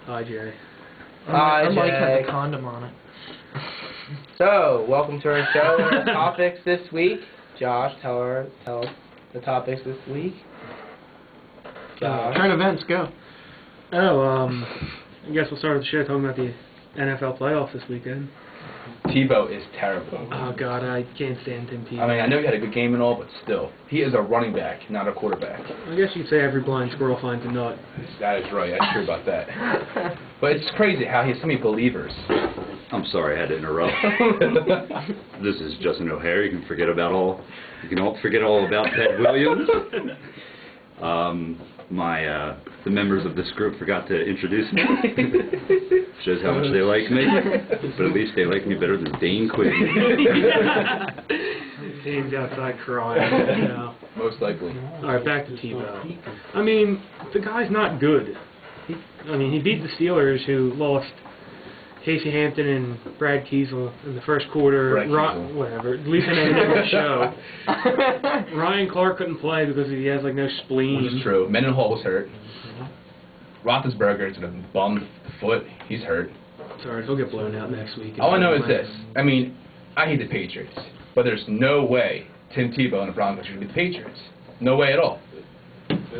Hi, Jerry. Hi, Mike has Jay. a condom on it. So, welcome to our show. Our topics this week. Josh, tell us the topics this week. Josh. Current events, go. I guess we'll start with the show talking about the NFL playoffs this weekend. Tebow is terrible. Oh, God, I can't stand Tim Tebow. I mean, I know he had a good game and all, but still. He is a running back, not a quarterback. I guess you could say every blind squirrel finds a nut. That is right. That's true about that. But it's crazy how he has so many believers. I'm sorry I had to interrupt. This is Justin O'Hare. You can forget about all about Ted Williams. The members of this group forgot to introduce me. Shows how much they like me. But at least they like me better than Dane Quinn. Dane's outside crying. You know. Most likely. All right, back to Tebow. I mean, the guy's not good. He beat the Steelers, who lost Casey Hampton and Brad Kiesel in the first quarter. Whatever. At least in the show. Ryan Clark couldn't play because he has no spleen. Which is true. Mendenhall was hurt. Roethlisberger's in a bum foot. He's hurt. Sorry, he'll get blown out next week. All I know is this. I mean, I hate the Patriots, but there's no way Tim Tebow and the Broncos should beat the Patriots. No way at all.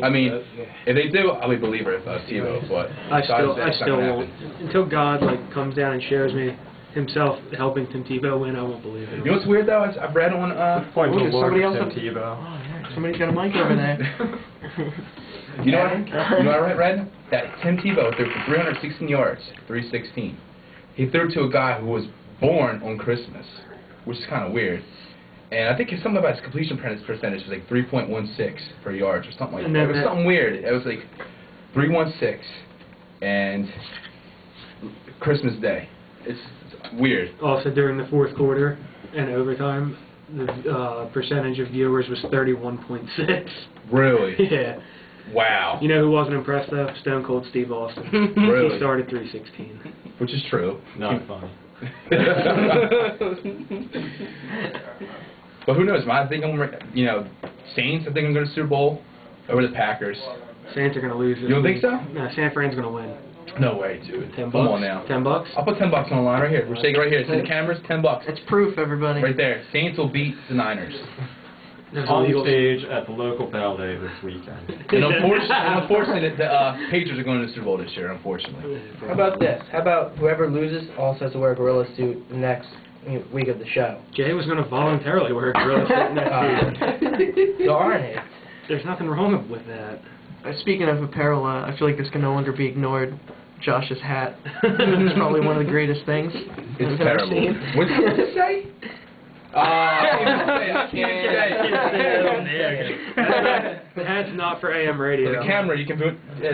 I mean, if they do, I'll be a believer if Tebow, but I still won't. Until God comes down and shows me himself helping Tim Tebow win, I won't believe it. You know what's weird though? I've read on Somebody else on Tebow. Somebody's got a mic over there. You know what I read? That Tim Tebow threw for 316 yards, 316. He threw to a guy who was born on Christmas, which is kind of weird. And I think something about his completion percentage was 3.16 per yard or something like that. It was something weird. It was 316 and Christmas Day. It's weird. Also, during the fourth quarter and overtime, the percentage of viewers was 31.6. Really? Yeah. Wow. You know who wasn't impressed though? Stone Cold Steve Austin. Really? He started 316. Which is true. Not funny. But who knows? I think Saints. I think I'm going to Super Bowl over the Packers. Saints are going to lose. You don't think so? No, San Fran's going to win. No way, dude. $10. Come on now. $10. I'll put $10 on the line right here. We're shaking right here. See the cameras? $10. It's proof, everybody. Right there. Saints will beat the Niners. On stage at the local ballet this weekend. And unfortunately, the Patriots are going to the Super Bowl this year, unfortunately. How about this? How about whoever loses also has to wear a gorilla suit the next week of the show? Jay was going to voluntarily wear a gorilla suit next season. Darn it. There's nothing wrong with that. Speaking of apparel, I feel like this can no longer be ignored. Josh's hat. It's probably one of the greatest things It's I've ever terrible. seen. What did you say? I can't say. That's not for AM radio. The camera, you can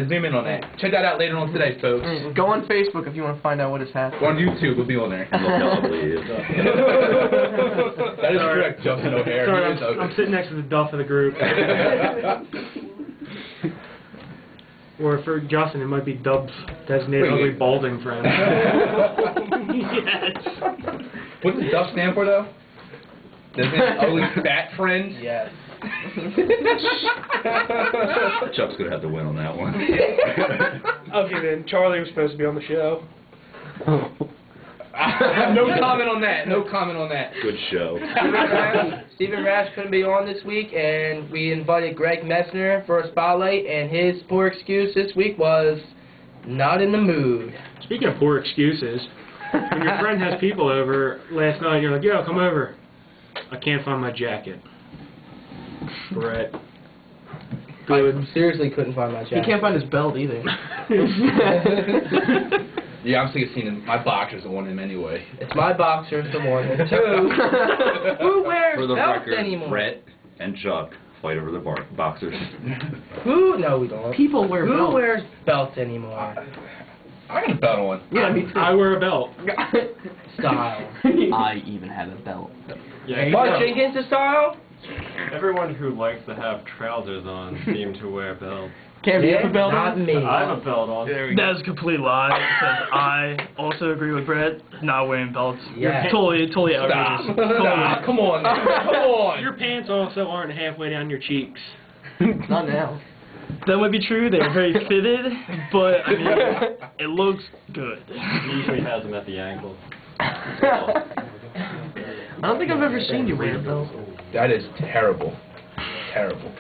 zoom in on that. Check that out later on today, folks. Go on Facebook if you want to find out what his hat is. Go on YouTube, it'll be on there. That is correct, Justin O'Hare. Sorry, I'm sitting next to the Duff of the group. Or for Justin, it might be Dub's designated ugly balding friend. Yes. What does Duff stand for, though? Designated ugly fat friend? Yes. Chuck's going to have to win on that one. Okay, then. Charlie was supposed to be on the show. No comment on that. No comment on that. Good show. Stephen Rash couldn't be on this week, and we invited Greg Messner for a spotlight, and his poor excuse this week was not in the mood. Speaking of poor excuses, when your friend has people over last night, you're like, yo, come over. I can't find my jacket. Brett. Good. I seriously couldn't find my jacket. He can't find his belt either. Yeah, I'm sick of seeing my boxers on him anyway. It's my boxers, the one. And two, who wears For the belts record, anymore? Brett and Chuck fight over the boxers. Who? No, we don't. People wear belts. Who wears belts anymore? I got a belt on. Yeah, me too. I wear a belt. Style. I even have a belt. Yeah, Mark Jenkins to style? everyone who likes to have trousers on seem to wear belts. Cam, do you have a belt not on? me. I have a belt on. That is a complete lie, because I also agree with Brett, not wearing belts. Yeah. Totally Stop. outrageous. Stop. Come on. Come on. Your pants also aren't halfway down your cheeks. Not now. That might be true. They're very fitted, but I mean, it looks good. He usually has them at the ankles. I don't think I've ever seen you wear a belt. That is terrible. Terrible.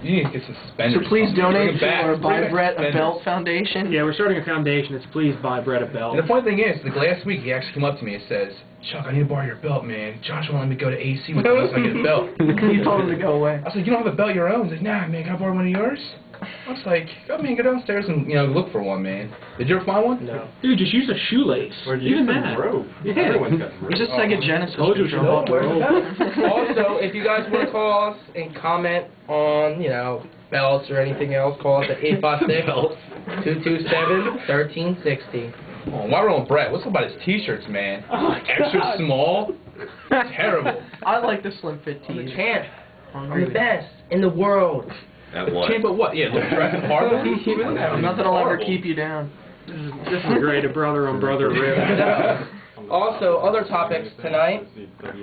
You need to get suspended. So please donate to our Bring Buy back Brett a suspenders. Belt Foundation. Yeah, we're starting a foundation. It's Please Buy Brett a Belt. And the funny thing is, like last week he actually came up to me and says, Chuck, I need to borrow your belt, man. Josh won't let me go to AC with him unless I get a belt. You told him to go away. I was like, you don't have a belt of your own? He's like, nah, man, can I borrow one of yours? I was like, go, man, go downstairs and, look for one, man. Did you ever find one? No. Dude, just use a shoelace. Or do you Even use that. rope? Yeah. Everyone's got rope. It's just like a Genesis. Told you we should picture. bought the rope. Also, if you guys want to call us and comment on, belts or anything else, call us at 856-227-1360. Oh, while we're on Brett, what's up about his t-shirts, man? Oh, Extra God. small? Terrible. I like the slim fit I'm the tees. champ. I'm the best in the world. At what? Champ of what? Yeah, look, dressing hard. Nothing will ever keep you down. This is great. A brother on brother rib. Also, other topics tonight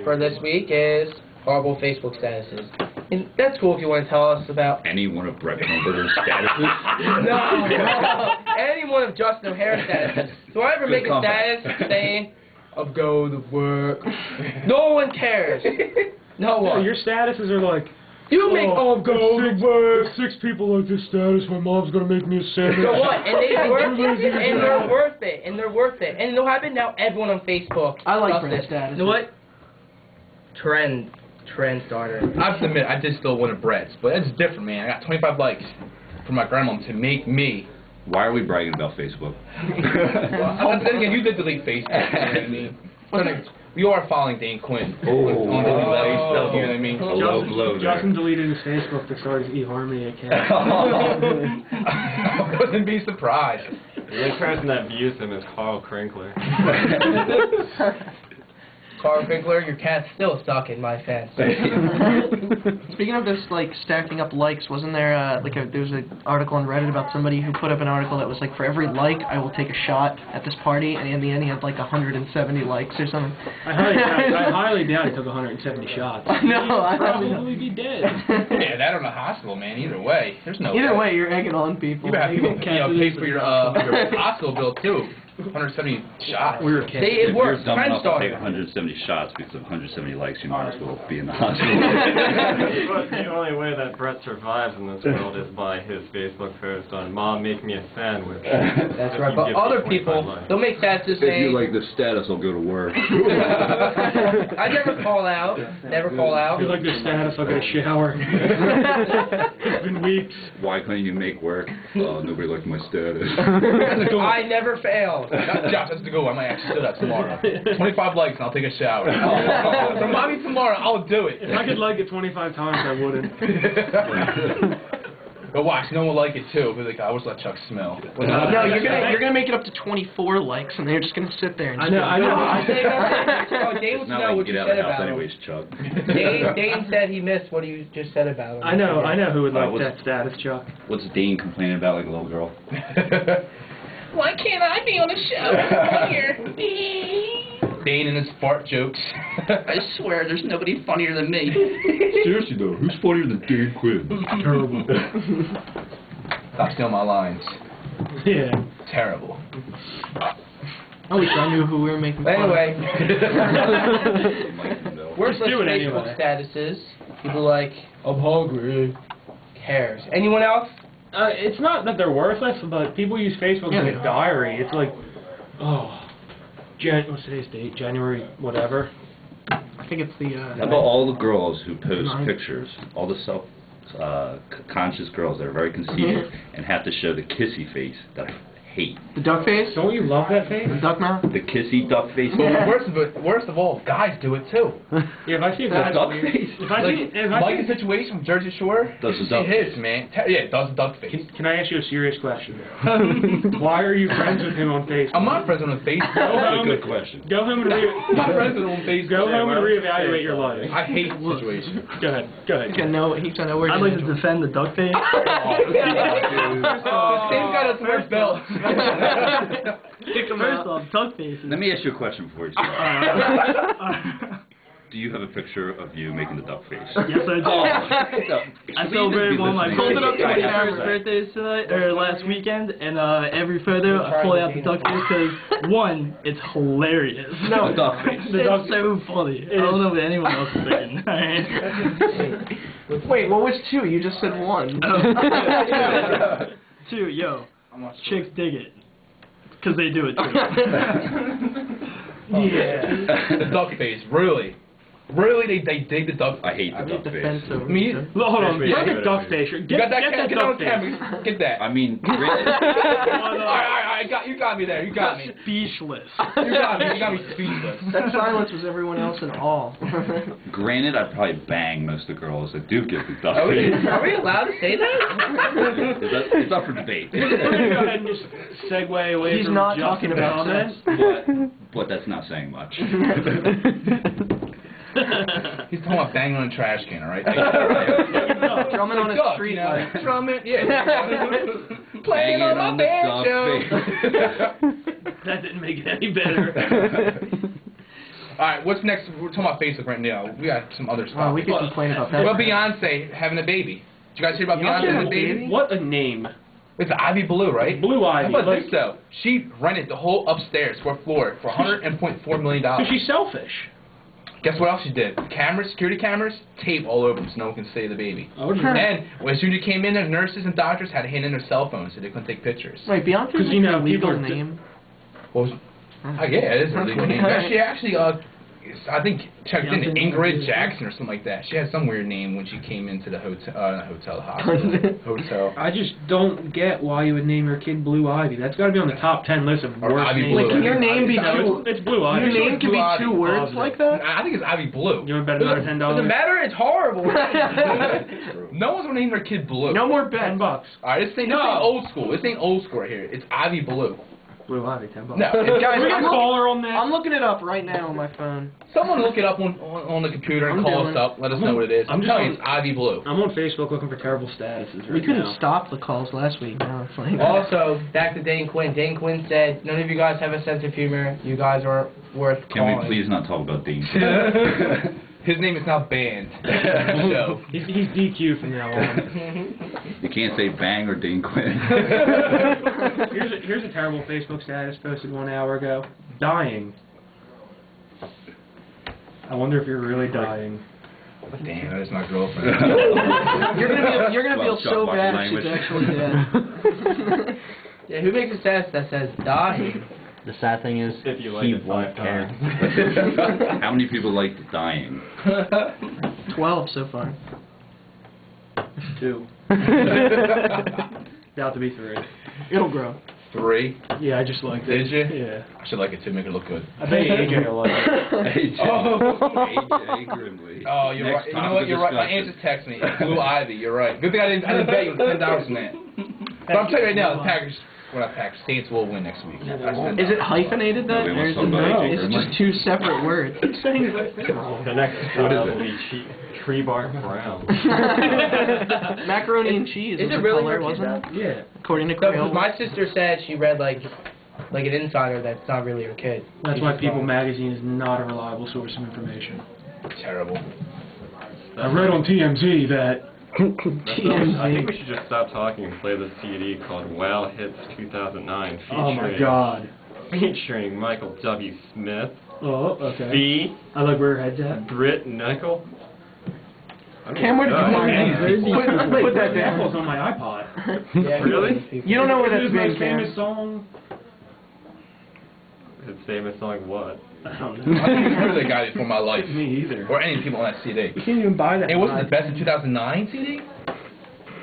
for this week is horrible Facebook statuses. And that's cool if you want to tell us about Any one of Brett Humberter's statuses? no, any one of Justin O'Hare statuses. Do I ever make a status saying I'll go to work? No one cares. No Oh, one. your statuses are like, You make I'll go to work. 6 people like this status. My mom's gonna make me a sandwich. So what? And they're worth it. And they're worth it. And you know what happened? Now everyone on Facebook. I like does Brett's this. status. You know what? Trend starter. I have to admit, I did still one of Brett's, but that's different, man. I got 25 likes from my grandma to make me. Why are we bragging about Facebook? Well, then again, you did delete Facebook. You know what I mean? We are following Dane Quinn. Oh. On daily life, you know what I mean? A low blow there. Justin deleted his Facebook to start his eHarmony account. I wouldn't be surprised. The only person that views him is Carl Krinkler. Carl Finkler, your cat's still stuck in my fence. Speaking of this, stacking up likes, wasn't there there was an article on Reddit about somebody who put up an article that was like, for every like, I will take a shot at this party, and in the end he had 170 likes or something. I highly doubt he took 170 shots. No, He'd probably be dead. Yeah, that or in the hospital, man. Either way, there's no. Either way, you're egging on people. You better have people pay for your hospital bill too. 170 shots. We were kidding. See, it If works. you're dumb Trend enough to take starter. 170 shots because of 170 likes, you might as well be in the hospital. But the only way that Brett survives in this world is by his Facebook post on "Mom, make me a sandwich." That's right. But other people, they'll make statuses If you saying, like this status, I'll go to work. I never call out. Never call out. If you like this status, I'll get a shower. It's been weeks. Why couldn't you make work? Nobody liked my status. I never failed. Josh, that's the goal. I might actually do that tomorrow. 25 likes and I'll take a shower. Remind me tomorrow. I'll do it. If I could like it 25 times, I wouldn't. But watch, no one will like it too. Be like, I always let Chuck smell. No, you're gonna make it up to 24 likes, and they're just gonna sit there and. I know. Dane wants to Now know I what can you get out said of the house about him. anyways, Chuck. Dane said he missed what you just said about him. I know who would like what's- that status, Chuck. What's Dean complaining about like a little girl? Why can't I be on a show here? Dane and his fart jokes. I swear, there's nobody funnier than me. Seriously though, who's funnier than Dane Quinn? Terrible. Stop stealing my lines. Yeah. Terrible. I wish I knew who we were making fun of. Anyway, worst Just do it Facebook anyway. statuses. People like, I'm hungry. Cares. Anyone else? It's not that they're worthless, but people use Facebook as a diary. It's like, what's today's date? January whatever. I think it's the. How about all the girls who post Nine. pictures, all the self-conscious girls that are very conceited and have to show the kissy face that I hate. The duck face? Don't you love that face? The duck mouth? The kissy duck face. But worst of all, guys do it too. Yeah, if I see a The guy, duck face. if I Like, see, if I Mike's see, situation from Jersey Shore. Does the see duck his face. man? Yeah, does the duck face. can I ask you a serious question? Why are you friends with him on Facebook? I'm not friends with him on Facebook. That's a good question. Go home and I'm not friends with him on Facebook. go home and reevaluate your life. I hate the situation. Go ahead. He's gonna know where I'd like to defend the duck face. The same guy that's wears belts. First off, duck faces. Let me ask you a question before you start. Do you have a picture of you making the duck face? Yes, I do. I celebrated one of my Hold it up to the camera. birthdays tonight, or last weekend, and every photo I pull out the duck face because, one, it's hilarious. No, the duck face. It's so funny. I don't know what anyone else is thinking. Wait, what was 2? You just said 1. 2, yo, chicks dig it. Because they do it too. Yeah. The duck face, really. Really, they dig the duck. I hate the duck face. Me? Hold on, get the duck face. You got that? Get on camera. Get that. I mean, Alright, you got me there. You got me. Speechless. You got me speechless. That silence was everyone else in awe. Granted, I'd probably bang most of the girls that do get the duck Are face. we allowed to say that? It's up for debate. Go ahead and just segue away He's from not just talking about comments. But that's not saying much. He's talking about banging on a trash can, alright? Drumming on a street light. Drumming, yeah. Playing on a banjo. That didn't make it any better. Alright, what's next? We're talking about Facebook right now. We got some other stuff. We could complain about that. Well, Beyonce having a baby. Did you guys hear about Beyonce having a baby? What a name. It's Ivy Blue, right? Blue Ivy. How about this, though? She rented the whole upstairs, 4th floor, for $100.4 million. Because she's selfish. Guess what else she did? Cameras, security cameras, tape all over them so no one can see the baby. Oh, and as soon as you came in, the nurses and doctors had to hand in their cell phones so they couldn't take pictures. Wait, Beyonce's a legal name? Well, yeah, it is a legal name. She actually, I think, checked in Ingrid Jackson or something like that. She had some weird name when she came into the hotel. I just don't get why you would name your kid Blue Ivy. That's got to be on the top 10 list of worst Ivy names. Blue. Can your name be two? It's Blue Ivy. Your name can be 2 words like that? I think it's Ivy Blue. You want to bet another $10? Doesn't matter. It's horrible. No one's gonna name their kid Blue. No more bets. $10. All right, this ain't old school. This ain't old school right here. It's Ivy Blue. Blue Ivy, $10. No, Guys, we got a caller on that. I'm looking it up right now on my phone. Someone look it up on the computer and call us up. Let us know what it is. I'm telling you, it's Ivy Blue. I'm on Facebook looking for terrible statuses We couldn't stop the calls last week. Now it's like Also, back to Dane Quinn. Dane Quinn said, none of you guys have a sense of humor. You guys are worth calling. Can we please not talk about Dean? His name is now banned. So. He's DQ from now on. You can't say bang or Dean Quinn. Here's a terrible Facebook status posted 1 hour ago. Dying. I wonder if you're really dying. Damn, that is my girlfriend. you're gonna feel so bad if she's actually dead. Yeah, who makes a status that says dying? The sad thing is, If you like he it won't 5 care. times. How many people like dying? 12 so far. 2. About to be 3. It'll grow. 3? Yeah, I just liked Did it. you? Yeah. I should like it too, make it look good. I bet AJ will like it. AJ. AJ Grimley. Oh, you're Next right. You know topic what? of You're right. My aunt discussion. just texted me. Blue Ivy. You're right. Good thing I didn't bet you $10 on that. But I'm telling you right now, the Packers. Well, not Packers. Saints will win next week. Is it hyphenated then? Nobody Or is wants to it talk about no? AJ It's Grimley. just 2 separate words. The next will be tree bark brown. Macaroni and cheese. Is was it the really color, your kid, wasn't though? it? Yeah. According to No, Crayola. my sister said she read like an insider that's not really her kid. That's why People Magazine is not a reliable source of information. Terrible. I read on TMZ that... I think we should just stop talking and play the CD called Wow Hits 2009 featuring, Oh my god. featuring Michael W. Smith, Oh, okay. B, I like where your head's at. Britt Nickel. Cam, where did you find that? Put that That was down. on my iPod. Yeah, Really? You don't know where that's His most been, famous Cam. song? His famous song what? I don't I know. didn't even heard of that guy before my life. Me either. Or any people on that CD. You can't even buy that. It wasn't the best in 2009 CD?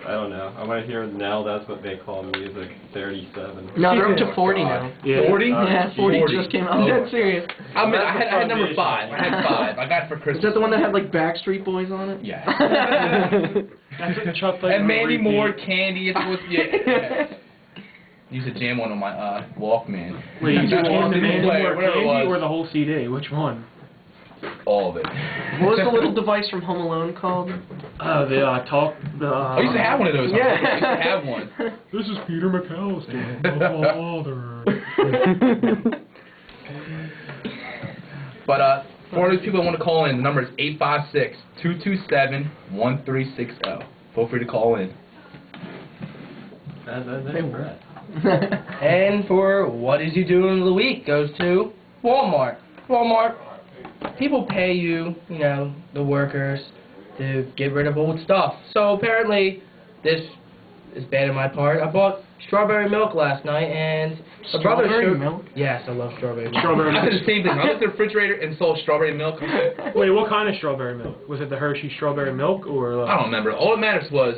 I don't know. I want to hear Now That's What They Call Music 37. No, they're up to 40 now. Yeah. 40? Yeah, 40 40. just came out. I'm dead serious. I had number 5. I had 5. I got it for Christmas. Is that the one that had like Backstreet Boys on it? Yeah. That's what Chuck played And on Mandy repeat. Moore, Candy, it's supposed to be... Yeah. Used to jam one on my Walkman. Wait, you just Walkman the Mandy player, Moore whatever it Candy was. or the whole CD? Which one? All of it. What was the little device from Home Alone called? The talk. The. I used to have one of those. Yeah. I used to have one. This is Peter McAllister, my father. But For those people that want to call in, the number is 856-227-1360. Feel free to call in. That's Brett. And for what is he doing of the week goes to Walmart. Walmart, people pay you, the workers, to get rid of old stuff. So apparently, this is bad on my part. I bought strawberry milk last night, and my brother Strawberry milk? Yes, I love strawberry milk. Strawberry I milk. did the same thing. I looked at the refrigerator and saw strawberry milk. Wait, what kind of strawberry milk? Was it the Hershey strawberry milk or? I don't remember. All that matters was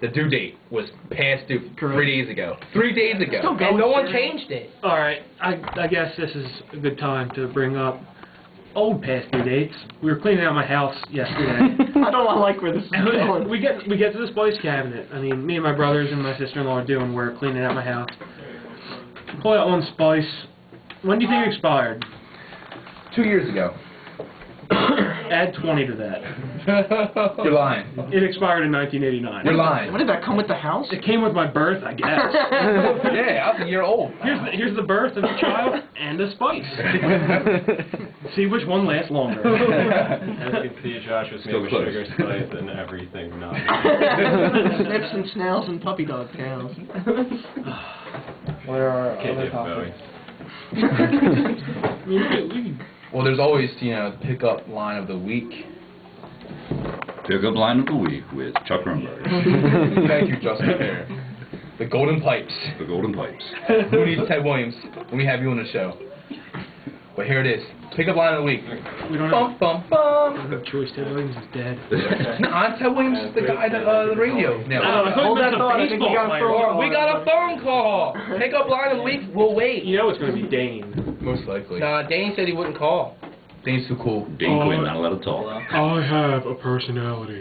the due date was past due 3 days ago. 3 days ago. And no one changed it. All right, I guess this is a good time to bring up old past due dates. We were cleaning out my house yesterday. I don't like where this is going. we get to the spice cabinet. I mean, me and my brothers and my sister-in-law are doing work cleaning out my house. Pull out one spice. When do you think it expired? 2 years ago. Add 20 to that. You're lying. It expired in 1989. You're lying. What did that come with the house? It came with my birth, I guess. Yeah, I was a year old. Here's the birth of a child and a spice. See which one lasts longer. As you can see, Josh was made with sugar, spice, and everything not. Snips and snails and puppy dog tails. What are our Can't other get topics? Bowie. Well, there's always, the pickup line of the week. Pickup line of the week with Chuck Rumberg. Thank you, Justin Fair. The Golden Pipes. The Golden Pipes. Who needs Ted Williams when we have you on the show? But here it is. Pickup line of the week. We don't Bum, bum, bum. have a choice. Ted Williams is dead. Nah, Ted Williams is the guy that, the radio. I Now, thought Hold you that meant thought, a I think we baseball got a player. phone We got a phone call. Pickup line of the week. We'll wait. You know it's going to be Dane. most likely. Nah, Dane said he wouldn't call. Dane's too cool. Dane Quinn, not allowed to talk. I have a personality.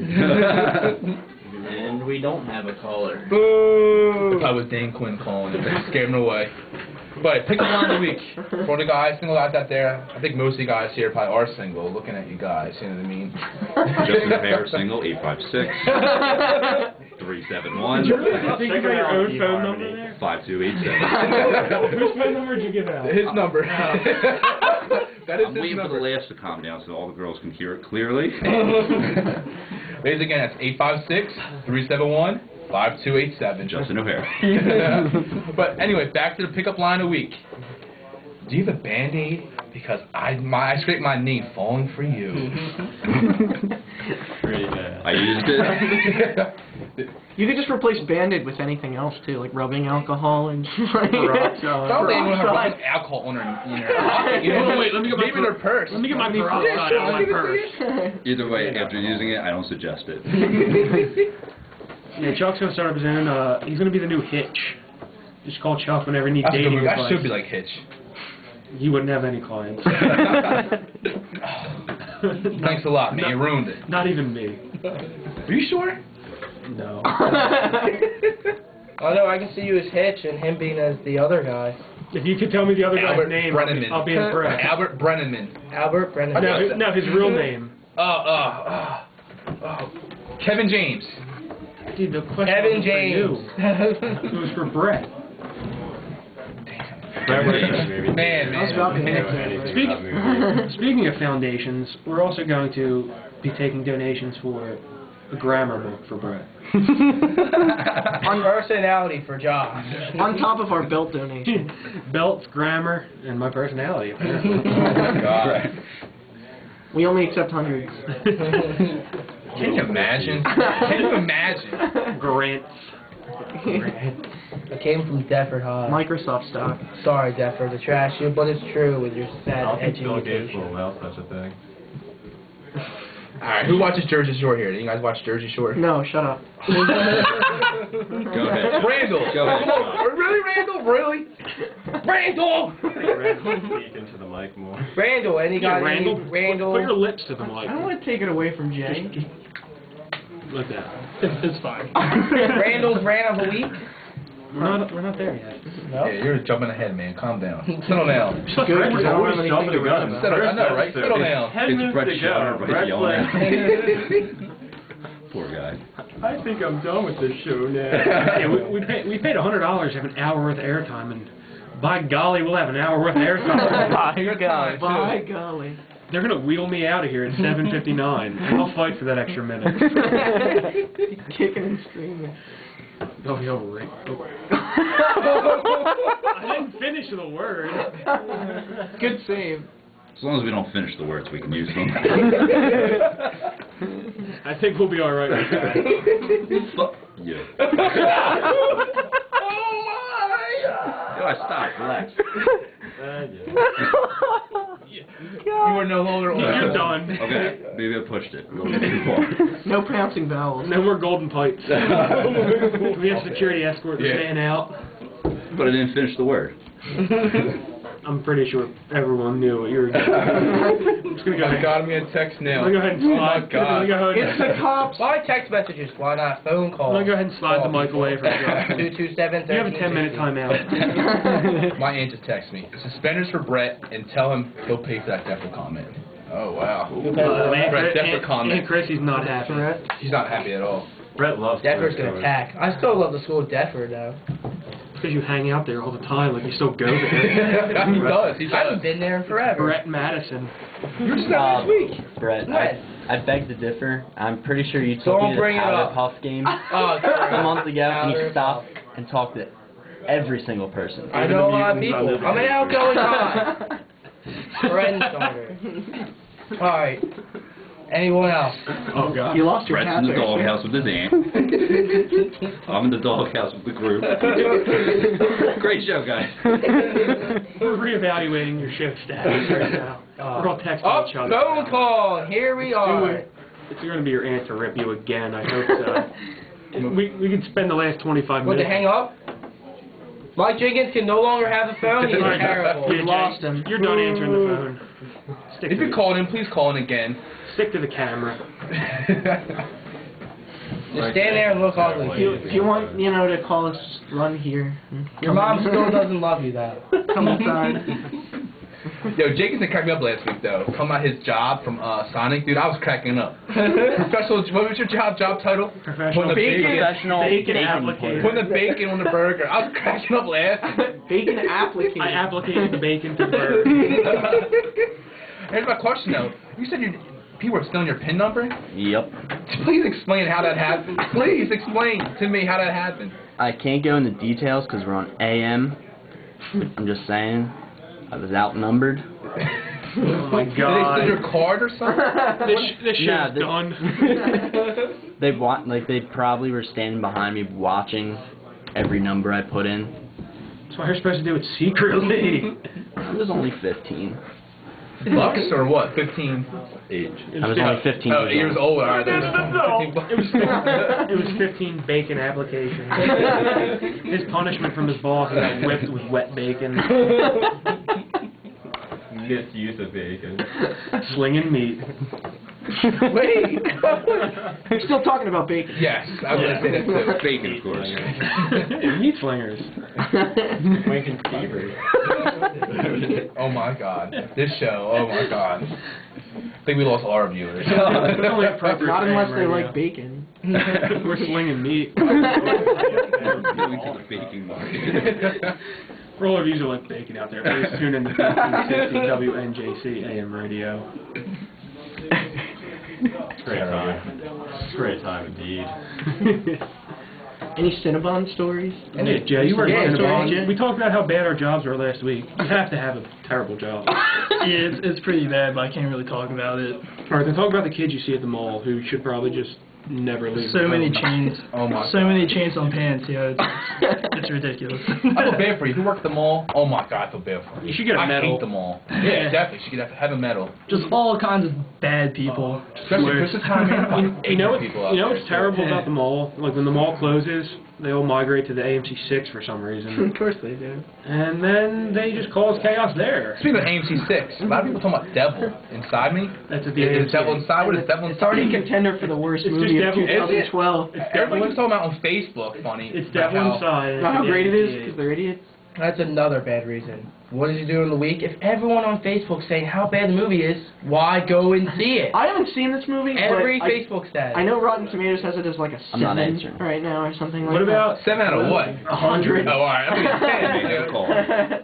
And we don't have a caller. Boo. If I was Dane Quinn calling, it scared him away. But pick up line of the week. For the guys, single guys out there, I think most of you guys here probably are single, looking at you guys, you know what I mean? Justin Fair, single, 856-371. Think about your own phone number there? 5287. Whose phone number did you give out? His number. That is I'm his waiting for number. the laughs to calm down so all the girls can hear it clearly. Ladies again, that's 856-371-5287. Justin O'Hare. But anyway, back to the pickup line of the week. Do you have a Band-Aid? Because I scraped my knee falling for you. Pretty bad. I used it. You could just replace Band-Aid with anything else too, like rubbing alcohol and Peroxide. Don't they want to have rubbing alcohol on her, you know? Wait, let me get my maybe their purse. Let me get my Yeah, peroxide out of my purse. Either way, after using it, I don't suggest it. Yeah, Chuck's gonna start up his own. He's gonna be the new Hitch. Just call Chuck whenever you need That's a good dating movie. That advice. should be like Hitch. He wouldn't have any clients. Thanks a lot, man. You ruined it. Not even me. Are you sure? No. Oh no, I can see you as Hitch and him being as the other guy. If you could tell me the other guy's Albert name, Brenneman. I'll be impressed. Albert Brenneman. Albert Brennan. No, his real name. Kevin James. Dude, the question Kevin wasn't James. for you. It was for Brett. Man. Speaking of foundations, we're also going to be taking donations for a grammar book for Brett. On personality for Josh. on top of our belt donation. Belts, grammar, and my personality, apparently. God. We only accept hundreds. Can you imagine? Can you imagine? Grants. I came from Defford High. Microsoft stock. Sorry, Defford, to trash you, but it's true with your sad, I don't think edgy Bill Gates imitation. will allow such a thing. Alright, who watches Jersey Shore here? Do you guys watch Jersey Shore? No, shut up. Go ahead. Randall! Go ahead. Come on. Really, Randall? Really? Randall! Speak into the mic more. Randall, any Yeah, guy Randall. named Randall? Put your lips to the mic. I don't want to take it away from Jay. Like that. It's fine. Randall's rant of the week? We're not there yet. No. Yeah, you're jumping ahead, man. Calm down. Settle down. Good, because I don't always have anything jumping to the rant gun. about. Settle, I know, right? Settle down. 10 It's minutes Brett to Schiller, go. Brett Brett's yelling like, Poor guy. I think I'm done with this show now. Yeah, we paid $100 to have an hour worth of airtime, and by golly, we'll have an hour worth of airtime. By golly. They're gonna wheel me out of here at 7:59, and I'll fight for that extra minute. Kicking and screaming. They'll be over it. I didn't finish the word. Good save. As long as we don't finish the words, we can use them. I think we'll be all right with that. Yeah. Oh my God! Yo, stop. Relax. You are no longer on. You're done. Okay, maybe I pushed it a little bit too far. No pronouncing vowels. No more golden pipes. We have security escort to stand out. But I didn't finish the word. I'm pretty sure everyone knew what you were doing. I'm just gonna go I ahead. got me a text now. I'm gonna go ahead and slide. Oh my God. I'm gonna go ahead It's the cops. Why text messages? Why not phone calls? I'm gonna go ahead and slide the mic away from you. 227. You have a 10-minute timeout. My aunt just texted me. Suspenders for Brett, and tell him he'll pay for that Defra comment. Oh wow. Brett, Defra comment. Aunt Chrissy's not happy. She's not happy at all. Brett loves Defra's gonna attack. I still love the school of Defra though. Because you hang out there all the time, like you still go there. He does. He I haven't does. been there in forever. Brett Madison. You were just there this week. Brett, What? I beg to differ. I'm pretty sure you took Don't me to bring the it Powder up. Puff game Oh, a month ago, and you Powder stopped and talked to every single person. I know a lot of people. I'm an outgoing guy. Friend starter. Alright. Anyone else? Oh, God. You lost your Brett's cat in the there. doghouse with his aunt. I'm in the doghouse with the group. Great show, guys. We're reevaluating your shift status right now. We're all texting Oh, each other. phone call. Here we are. It's going to be your aunt to rip you again. I hope so. We could spend the last 25 What, minutes. to hang up? Mike Jenkins can no longer have a phone. He's terrible. You lost him. You're done answering the phone. Stick If to you the- called in, please call in again. Stick to the camera. Just stand there and look ugly. If you want, to call us, run here. Your mom still doesn't love you, though. Come inside. Yo, Jacobson cracked me up last week, though. Talking about his job from Sonic. Dude, I was cracking up. Professional, what was your job title? Professional Putting the bacon, bacon applicator. putting the bacon on the burger. I was cracking up laughing. Bacon applicator. I applicated the bacon to the burger. Here's my question, though. You said people were stealing your PIN number? Yep. Please explain how that happened. Please explain to me how that happened. I can't go into details because we're on AM. I'm just saying. I was outnumbered. Oh my Did they God. steal your card or something? This show's done. They probably were standing behind me watching every number I put in. That's why you're supposed to do it secretly. I was only 15. Bucks or what? 15. Age. I was only 15 Oh, 8 years old. All right, there's 15 bucks. It was 15 bacon applications. His punishment from his boss is got whipped with wet bacon. Misuse of bacon. Slinging meat. Wait. We're still talking about bacon. Yes, I was going to say that too. Bacon, of course. Meat slingers. Lincoln Fever. Oh my God. This show, oh my God. I think we lost all our viewers. It's only appropriate Not unless time they right like bacon. now. We're slinging meat. Going to the baking market. For all of you who like bacon out there, please tune in to 1560 WNJC AM radio. Great time. Great time indeed. Any Cinnabon stories? Hey, Jay, you were Yeah, in stories, Cinnabon. We talked about how bad our jobs were last week. You have to have a terrible job. Yeah, it's pretty bad, but I can't really talk about it. All right, then talk about the kids you see at the mall who should probably just never leave. So the many home. chains. Oh my So God. many chains on pants, it's ridiculous. I feel bad for you. If you work at the mall, oh my God, I feel bad for you. You should get a I medal. hate the mall. Yeah, definitely. She should have a medal. Just all kinds of bad people. Especially Christmas time, man. I hate You know, people out there. what's terrible about the mall? Like when the mall closes, they all migrate to the AMC 6 for some reason, Of course they do. and then they just cause chaos there. Speaking of AMC 6, a lot of people talking about Devil Inside Me. That's at the Is AMC. Devil Inside? What is Devil It's Inside? already a contender for the worst It's movie just of Devil- 2012. Everybody was talking about on Facebook, funny. It's about Devil how- Inside. Not how great it is AMC. because they're idiots. That's another bad reason. What did you do in the week? If everyone on Facebook saying how bad the movie is, why go and see it? I haven't seen this movie. Every but Facebook says. I know Rotten Tomatoes has it as like a 7 I'm not answering. right now or something like What about 7 out of what? 100. Oh, all right. I mean, 10. Make a call.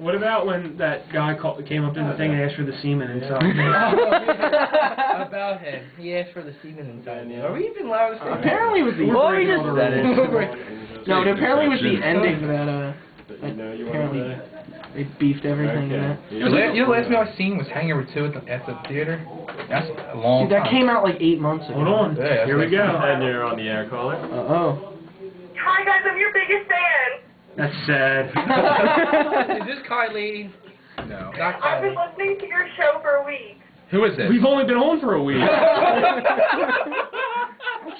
what What about when that guy came up to the thing and asked for the semen inside? About him. He asked for the semen inside. Are we even allowed to say that? Apparently it was the Well, we just that is. No, but apparently it was the ending that apparently they beefed everything in that. You know the last movie I seen was Hangover 2 at the theater? That's a long Dude, that time. came out like 8 months ago. Hold on. Yeah, Here we go. And you're on the air, caller. Uh-oh. Hi guys, I'm your biggest fan. That's sad. Is this Kylie? No. Not I've been Kylie. listening to your show for a week. Who is this? We've only been on for a week.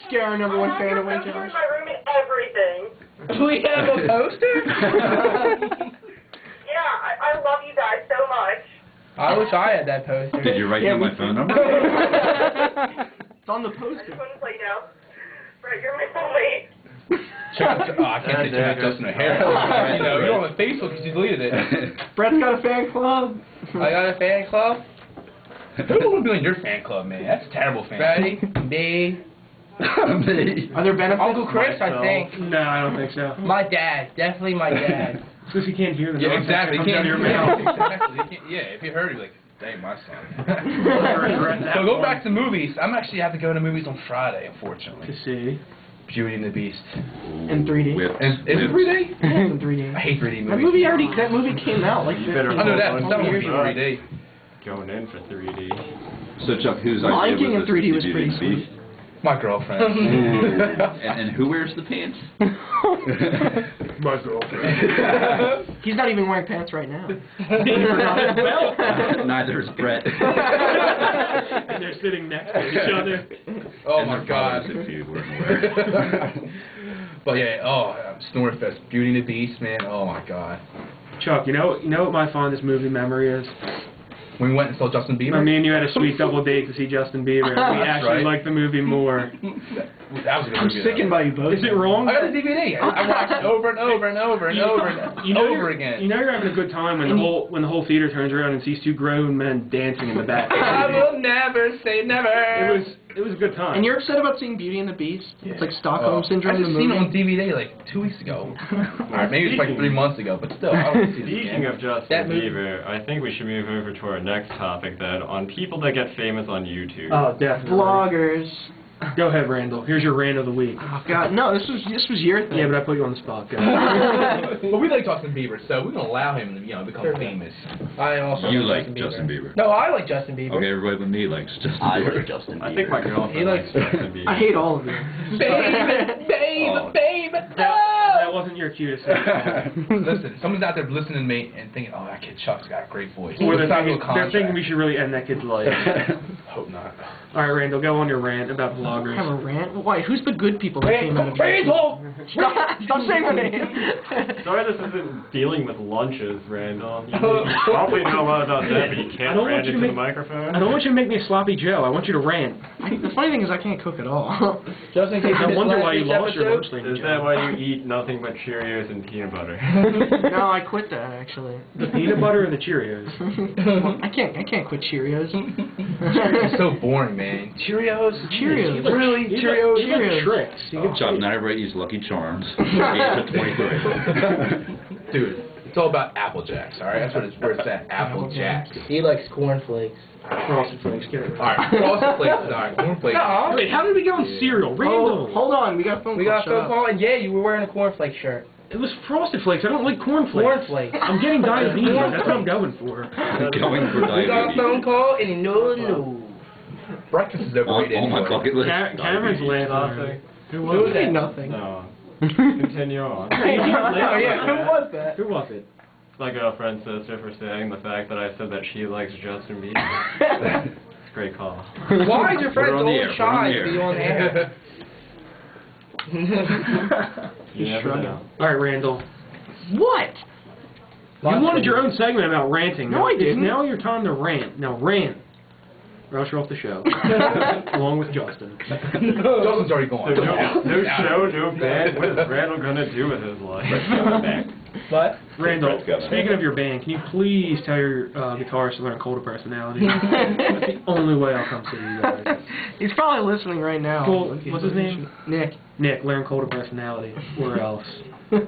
Scare our number one fan Your away, poster in Josh. my room and everything. Do we have a poster? Yeah, I love you guys so much. I wish I had that poster. Did you write down my phone number? It's on the I just poster. want to play now. Brett, you're my soulmate. I can't say too much Justin O'Hare. You know, you're on Facebook because you deleted it. Brett's got a fan club. I got a fan club. Who would be in your fan club, man? That's a terrible fan. Ready? Me. Are there benefits? Uncle Chris, I think. No, I don't think so. My dad. Definitely my dad. Because you can't hear the Yeah, nonsense exactly. that You comes out can't of your mouth. Exactly. You can't, yeah, if you heard it, you're like, dang, my son. So go back to movies. I'm actually have to go to movies on Friday, unfortunately. To see. Beauty and the Beast. In 3D. And is it 3D? Yeah, in 3D. I hate 3D That movies. movie came out like You better 15 I know that, hold but on that to won't be your 3D. Going in for 3D. So Chuck, whose Lion idea King in was 3D this was to pretty do the sweet. Beast? My girlfriend. And who wears the pants? My girlfriend. He's not even wearing pants right now. Neither is Brett. And they're sitting next to each other. Oh And my their god. fathers, if you weren't aware. But yeah, Snorefest, Beauty and the Beast, man. Oh my god. Chuck, you know what my fondest movie memory is? When we went and saw Justin Bieber. Me and you had a sweet double date to see Justin Bieber. We actually right. liked the movie more. That was a good I'm movie, sickened though. by you both. Is it wrong? I got the DVD. I watched it over and over and over and over and You know over again. You know you're having a good time when the whole theater turns around and sees two grown men dancing in the back. I will never say never. It was a good time. And you're upset about seeing Beauty and the Beast? Yeah. It's like Stockholm Syndrome, I the just movie. seen it on DVD like 2 weeks ago. Alright, maybe it's like 3 months ago, but still, I don't see it Speaking again. of Justin Bieber, I think we should move over to our next topic then, on people that get famous on YouTube. Oh, definitely. Vloggers. Go ahead, Randall. Here's your rant of the week. Oh God, no! This was your thing. Yeah, but I put you on the spot. Go. But we like Justin Bieber, so we're gonna allow him to, become famous. I also You like like Justin Bieber. No, I like Justin Bieber. Okay, everybody but me likes Justin I Bieber. like Justin Bieber. I think my girlfriend likes Justin Bieber. I hate all of you. Baby, That wasn't your cue to say. Listen, someone's out there listening to me and thinking, oh, that kid Chuck's got a great voice. Or Let's not do a they're thinking we contract. should really end that kid's life. Hope not. All right, Randall, go on your rant about I have vloggers. a rant. Why? Who's the good people that came out of Randall! Stop saying my name. Sorry this isn't dealing with lunches, Randall. You probably know a lot about that, but you I can't don't want rant you to into the make- microphone. I don't want you to make me a sloppy Joe. I want you to rant. The funny thing is, I can't cook at all. Just in case you I missed wonder last why you week's lost your lunch episode. thing, Is Joe. that why you eat nothing but Cheerios and peanut butter? No, I quit that actually. The peanut butter or the Cheerios? I can't quit Cheerios. It's so boring, man. Cheerios? Cheerios. Really? You Cheerios? get Cheerios. tricks. You get Chuck, not everybody eats Lucky Charms. Age of 23. Dude, it's all about Apple Jacks, alright? That's what it's where it's at. Apple Jacks. He likes cornflakes. Frosted Flakes. Get it right. Alright, Frosted Flakes, alright, cornflakes. No. Wait, how did we get on cereal? Randall. Hold on, we got a phone We call. got a Shut phone up. call, and yeah, you were wearing a cornflake shirt. It was Frosted Flakes. I don't like cornflakes. Cornflakes. I'm getting diabetes. That's what I'm going for. Going for We got a diabetes. phone call, and no. Breakfast is overrated On my anyway. bucket list. Cameron's diabetes. laughing. Who Who was was that? it? Nothing. No. Continue on. Yeah, who was that? Who was it? My girlfriend's sister for saying the fact that I said that she likes Justin Bieber. It's a great call. Why is your friend We're on the air, so we're shy on the to air. be on air? You never know. All right, Randall. What? You wanted your own segment about ranting. No, I It's didn't. now your time to rant. Now rant. Or else you're off the show. Along with Justin. Justin's already So gone. no show, no band. What is Randall gonna do with his life? What? Randall, Brett's got it. speaking of your band, can you please tell your guitarist to learn Cult of Personality? That's the only way I'll come see you guys. He's probably listening right now. Cool. What's his name? Nick. Nick, learn Cult of Personality. Or else. You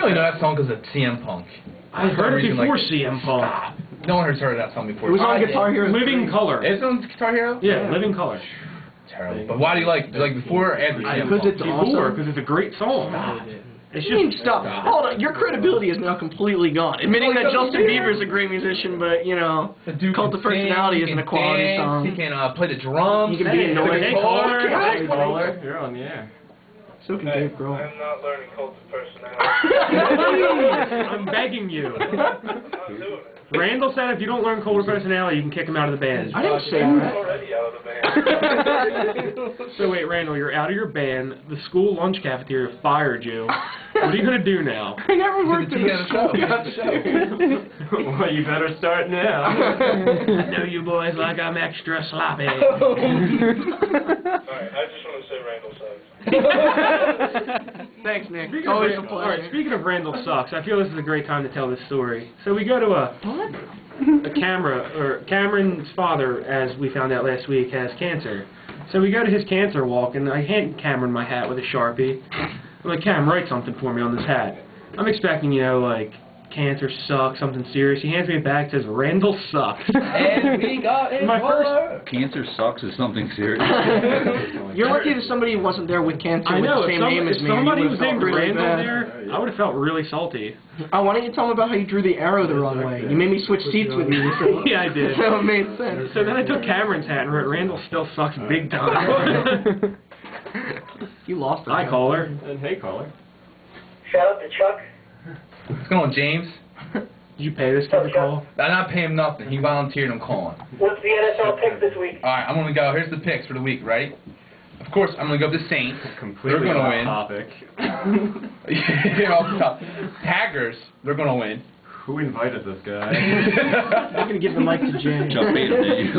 only know that song because of CM Punk. I heard it before like, CM Punk. Stop. No one has heard that song before. It was on Guitar Hero. Living Color. Is it on Guitar Hero? Yeah, Living Color. Terrible. But why do you like it? Do you like before or after CM Punk? Because it's before, because it's a great song. It's You mean stop? Hold on, your credibility is now completely gone. Admitting that Justin Bieber is a great musician, but you know, Cult of Personality isn't a quality song. He can play the drums. He can be annoying. Hey, caller. Hey, caller. You're on the air. So can Dave Grohl. I'm not learning Cult of Personality. I'm begging you. I'm not doing it. Randall said if you don't learn Cult of Personality, you can kick him out of the band. I didn't say I'm that. already out of the band. So wait, Randall, you're out of your band. The school lunch cafeteria fired you. What are you gonna do now? I never worked in a school. Well, you better start now. I know you boys like I'm extra sloppy. Alright, I just want to say Randall sucks. Thanks, Nick. Speaking Always of a All right, pleasure. speaking of Randall sucks, I feel this is a great time to tell this story. So we go to Cameron's father, as we found out last week, has cancer. So we go to his cancer walk, and I hand Cameron my hat with a Sharpie. I'm like, Cam, write something for me on this hat. I'm expecting, you know, like, cancer sucks, something serious. He hands me a bag, says, Randall sucks. And we got it. My first... Cancer sucks is something serious. You're lucky that somebody wasn't there with cancer I know, with the same name as if me. somebody You was would've named felt really Randall bad. there, I would have felt really salty. Why don't you tell me about how you drew the arrow the wrong way? You made me switch seats with you. So Yeah, I did. So it made sense. So then I took Cameron's hat and wrote, Randall still sucks big time. You lost it. Hi, caller. And hey, caller. Shout out to Chuck. What's going on, James? Did you pay this kid to call? I'm not paying him nothing. He volunteered. I'm calling. What's the NFL pick this week? All right, I'm gonna go. Here's the picks for the week, right? Of course, I'm gonna go with the Saints. Completely They're gonna off win. topic. Yeah, off the top. Packers. They're gonna win. Who invited this guy? I'm going to give the mic to James. Jump in, dude.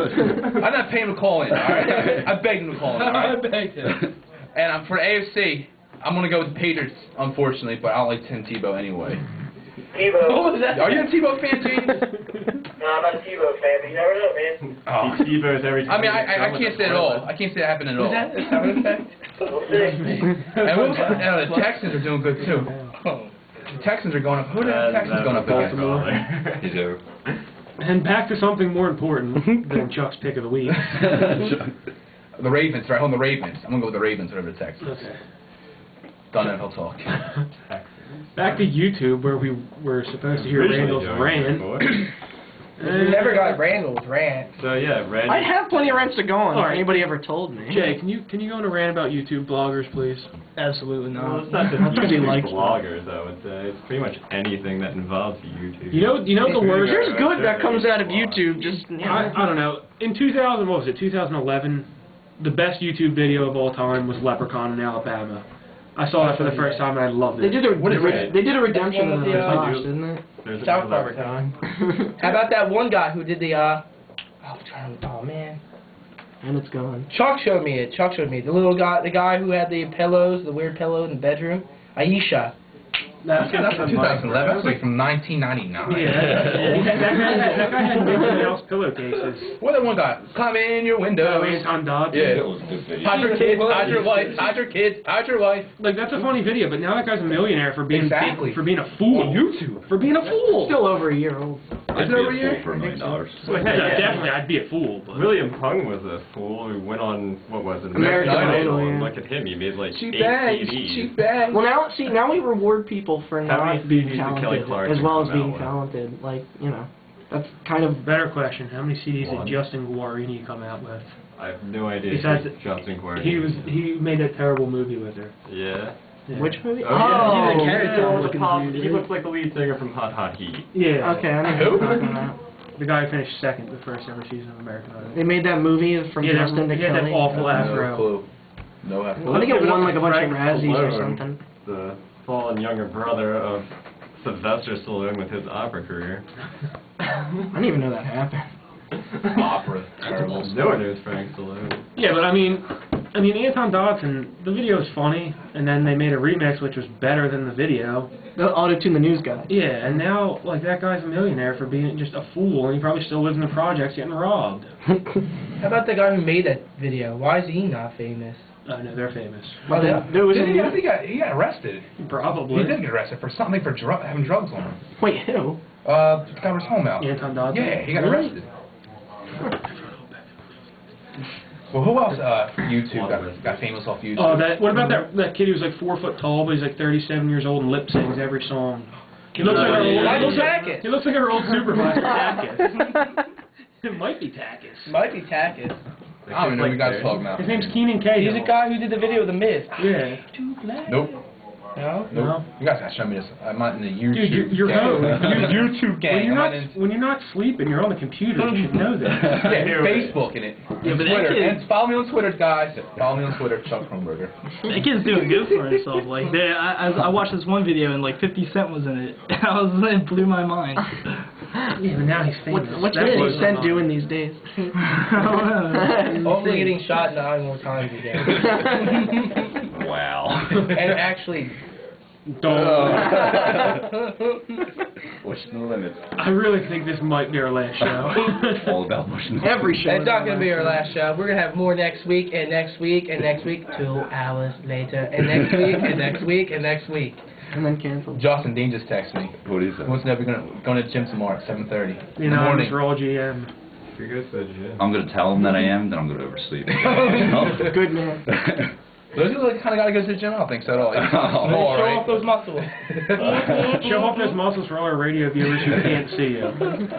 I'm not paying him to call in. All right? I begged him to call in. All right? I begged him. And for AFC, I'm gonna go with the Patriots, unfortunately, but I don't like Tim Tebow anyway. Tebow. What was that? Are you a Tebow fan, James? No, I'm not a Tebow fan, but you never know, man. Oh. He Tebows every time. I mean, I can't say it at all. I can't say it happened at all. Was that a sound effect? We'll see. And the Texans are doing good too. The Texans are going up. Who are the Texans going up against? He's over. And back to something more important than Chuck's pick of the week. The Ravens, right? On the Ravens. I'm gonna go with the Ravens over the Texans. Okay. Done NFL talk. Back to YouTube, where we were supposed to hear Randall's rant. We never got Randall's rant. So yeah, Randy. I have plenty of rants to go on. All If right. anybody ever told me. Jay, can you go on a rant about YouTube bloggers, please? Absolutely Well, not. it's not just That's 'cause he YouTube likes bloggers, I would say. It's pretty much anything that involves YouTube. You know the worst. There's good that comes out of YouTube. Just you know. I don't know. In 2011, the best YouTube video of all time was Leprechaun in Alabama. I saw that for the first time and I loved it. They did a it? they did a redemption That's of one the with the, Flash, didn't they? There's South another Park Leprechaun. How about that one guy who did the oh man. And it's gone. Chuck showed me it. Chuck showed me the little guy, the guy who had the pillows, the weird pillow in the bedroom. Aisha. That's from 2011. That's like from 1999. Yeah, that guy had Mickey Mouse pillowcases. What that one guy? Come in your window. Anton Dodds. Yeah. was a good video. Hide your kids. Hide your wife. Hide your kids. Hide your wife. Like that's a funny video, but now that guy's a millionaire for being Exactly. for being a fool. On YouTube. For being a fool. Still over a year old. I'd Is it over be a here? fool for $1 million. Well, hey, yeah. Definitely, I'd be a fool. But William Hung was a fool who went on, what was it, American Idol, Idol, and yeah. look at him, he made like She 8 bags. CDs. She bags. Well, now we reward people for How many not being CDs did Kelly talented, Clarkson as well as come out being with? talented. Like that's kind of better question: how many CDs One. did Justin Guarini come out with? I have no idea. Besides, who Justin Guarini. he made that terrible movie with her. Yeah. Yeah. which movie? Oh, yeah. Oh, He looks like the lead singer from Hot Hot Heat. Yeah. Okay, I know Who? what you're talking about. The guy who finished second the first ever season of American Idol. They made that movie from Yeah, Justin to he had that Kelly. awful No afro. clue. No afro. I think it won like a bunch of Frank Razzies or Stallone, something. The fallen younger brother of Sylvester Stallone with his opera career. I didn't even know that happened. Opera. Terrible. No one knows Frank Stallone. Yeah, but I mean Anton Dodson. The video is funny, and then they made a remix which was better than the video. They'll auto-tune the news guy. Yeah, and now like that guy's a millionaire for being just a fool, and he probably still lives in the projects getting robbed. How about the guy who made that video? Why is he not famous? No, they're famous. Well, there was Did he? a I think he got arrested. Probably. He did get arrested for something for having drugs on him. Wait, who? The guy was home out. Anton Dodson? Yeah, he got arrested. Well, who else YouTube got famous off YouTube? Oh, what about that kid who was like 4 foot tall, but he's like 37 years old and lip sings every song? He looks like our old supervisor, Takis. It might be Takis. Might be Takis. I don't even know who you guys talking about. His name's Keenan K. He's the guy who did the video of The Miz. Yeah. Nope. No? Nope. You guys gotta show me this. I'm not in the YouTube Dude, you're gang. YouTube gang. When you're not sleeping, you're on the computer. You should know that. Yeah, Facebook in it. Yeah, but Twitter. that kid, And follow me on Twitter, guys. Follow me on Twitter, Chuck Kronberger. that kid's doing good for himself. Like, I watched this one video and like 50 Cent was in it. It blew my mind. Yeah, but now he's famous. What's 50 Cent doing these days? Hopefully getting shot 9 more times again. Wow. And actually... Pushing the limits. I really think this might be our last show. All about pushing the limits. Every show. It's not going to be our last show. We're going to have more next week, and next week, and next week, 2 hours later, and next week, and next week, and next week. And then cancel. Justin Dean just texted me. What is that? He wants to know if we're going to the gym tomorrow at 7:30 You in the know, morning. Mr. Roll GM. If you go to the gym. I'm going to tell him that I am, then I'm going to oversleep. Good man. Those are the kind of guy that goes to the gym? I don't think so at all. Show off those muscles. Show off those muscles for all our radio viewers who can't see you.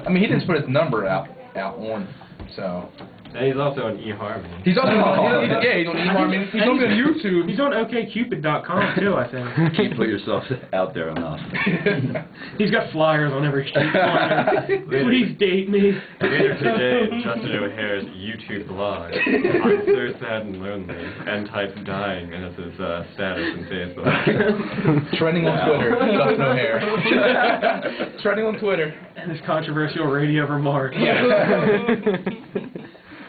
I mean, he didn't put his number out on, so... And he's also on eHarmony. He's also on, he's on eHarmony. He's on YouTube. He's on OkCupid.com too, I think. Can't put yourself out there enough. He's got flyers on every street corner. Please date me. Later today, Justin O'Hare's YouTube blog. I'm so sad and lonely, and types dying as his status in Facebook. Trending on Twitter, Justin O'Hare. Trending on Twitter. And his controversial radio remark.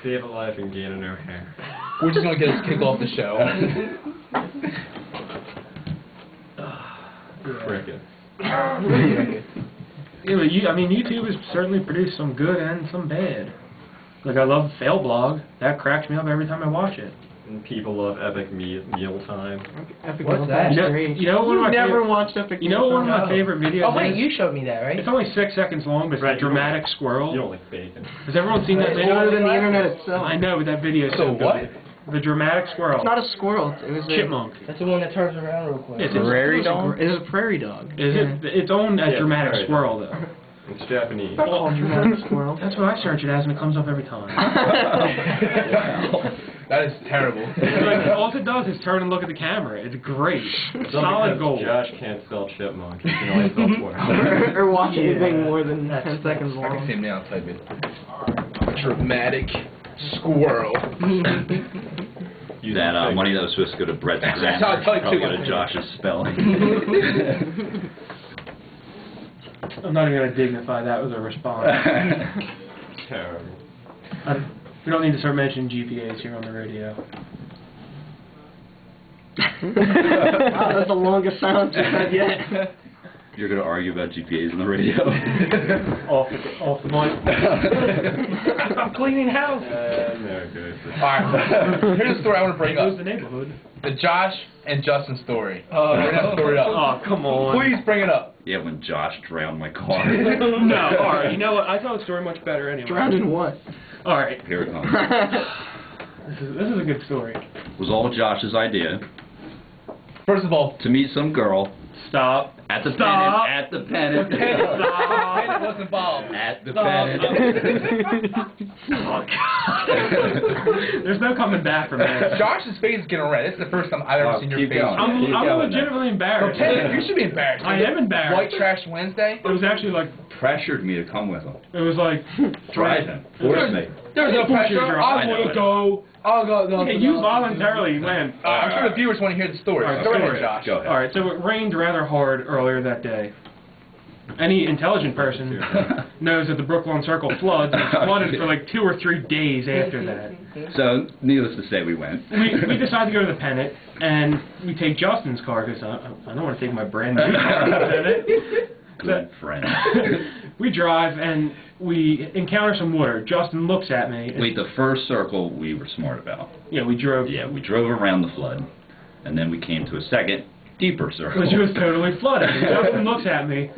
Save a life and gain an O'Hare. We're just going to get his kick off the show. Cricket. Yeah, but YouTube has certainly produced some good and some bad. Like, I love Fail Blog. That cracks me up every time I watch it. And people love Epic Mealtime. Epic What's that? You know one of my never favorite, watched Epic You know one of my favorite videos Oh, wait, is? you showed me that, right? It's only 6 seconds long, but it's Right, a dramatic squirrel. You don't like bacon. Has everyone seen that It's video? older than the internet itself. I know, but that video is So so what? good. The dramatic squirrel. It's not a squirrel. It was a Chipmunk. That's the one that turns around real quick. It's prairie dog. It was a prairie dog. Is it? It's own a Yeah, dramatic prairie squirrel, though. It's Japanese. It's not called dramatic squirrel. That's what I search it as, and it comes up every time. That is terrible. Like, all it does is turn and look at the camera. It's great. It's Solid gold. Josh can't spell chipmunk. He can only spell squirrel. Or watch anything more than 10 seconds I can see long. him now type it. Dramatic squirrel. That money that was supposed to go to Brett's That's grammar how I tell you probably to go to go. Josh's spelling. I'm not even going to dignify that with a response. Terrible. We don't need to start mentioning GPAs here on the radio. Wow, that's the longest silence we've had yet. You're going to argue about GPAs on the radio. off the mic. I'm cleaning house. No good. Alright, here's a story I want to bring Who's up. the neighborhood? The Josh and Justin story. Bring that story up. Oh, come on. Please bring it up. Yeah, when Josh drowned my car. No, alright, you know what? I tell the story much better anyway. Drowned in what? Alright. Here it comes. This is a good story. It was all Josh's idea First of all, to meet some girl Stop. at the Stop. pennant. At the pennant. Pennant was involved. At the Stop. pennant. There's no coming back from that. Josh's face is getting red. This is the first time I've ever seen your keep face. going. I'm Keep going, legitimately So, embarrassed. Pennant, you should be embarrassed. I am embarrassed. White Trash Wednesday? It was actually like, Pressured me to come with him. it was like, Drive him. Force me. There's no pressure. I I want to know. go. I'll go. No, Yeah, you voluntarily went. I'm sure the viewers want to hear the story. Alright, Go ahead, story. Josh. Go ahead. Alright, so it rained rather hard earlier that day. Any intelligent person knows that the Brooklyn Circle floods, and it's flooded for like 2 or 3 days after that. So, needless to say, we went. We decided to go to the Pennant, and we take Justin's car, because I don't want to take my brand new car to the Pennant. Good friend. We drive, and we encounter some water. Justin looks at me. And, Wait, the first circle we were smart about. yeah, we drove. Yeah, we drove around the flood, and then we came to a second, deeper circle. Which was totally flooded. And Justin looks at me,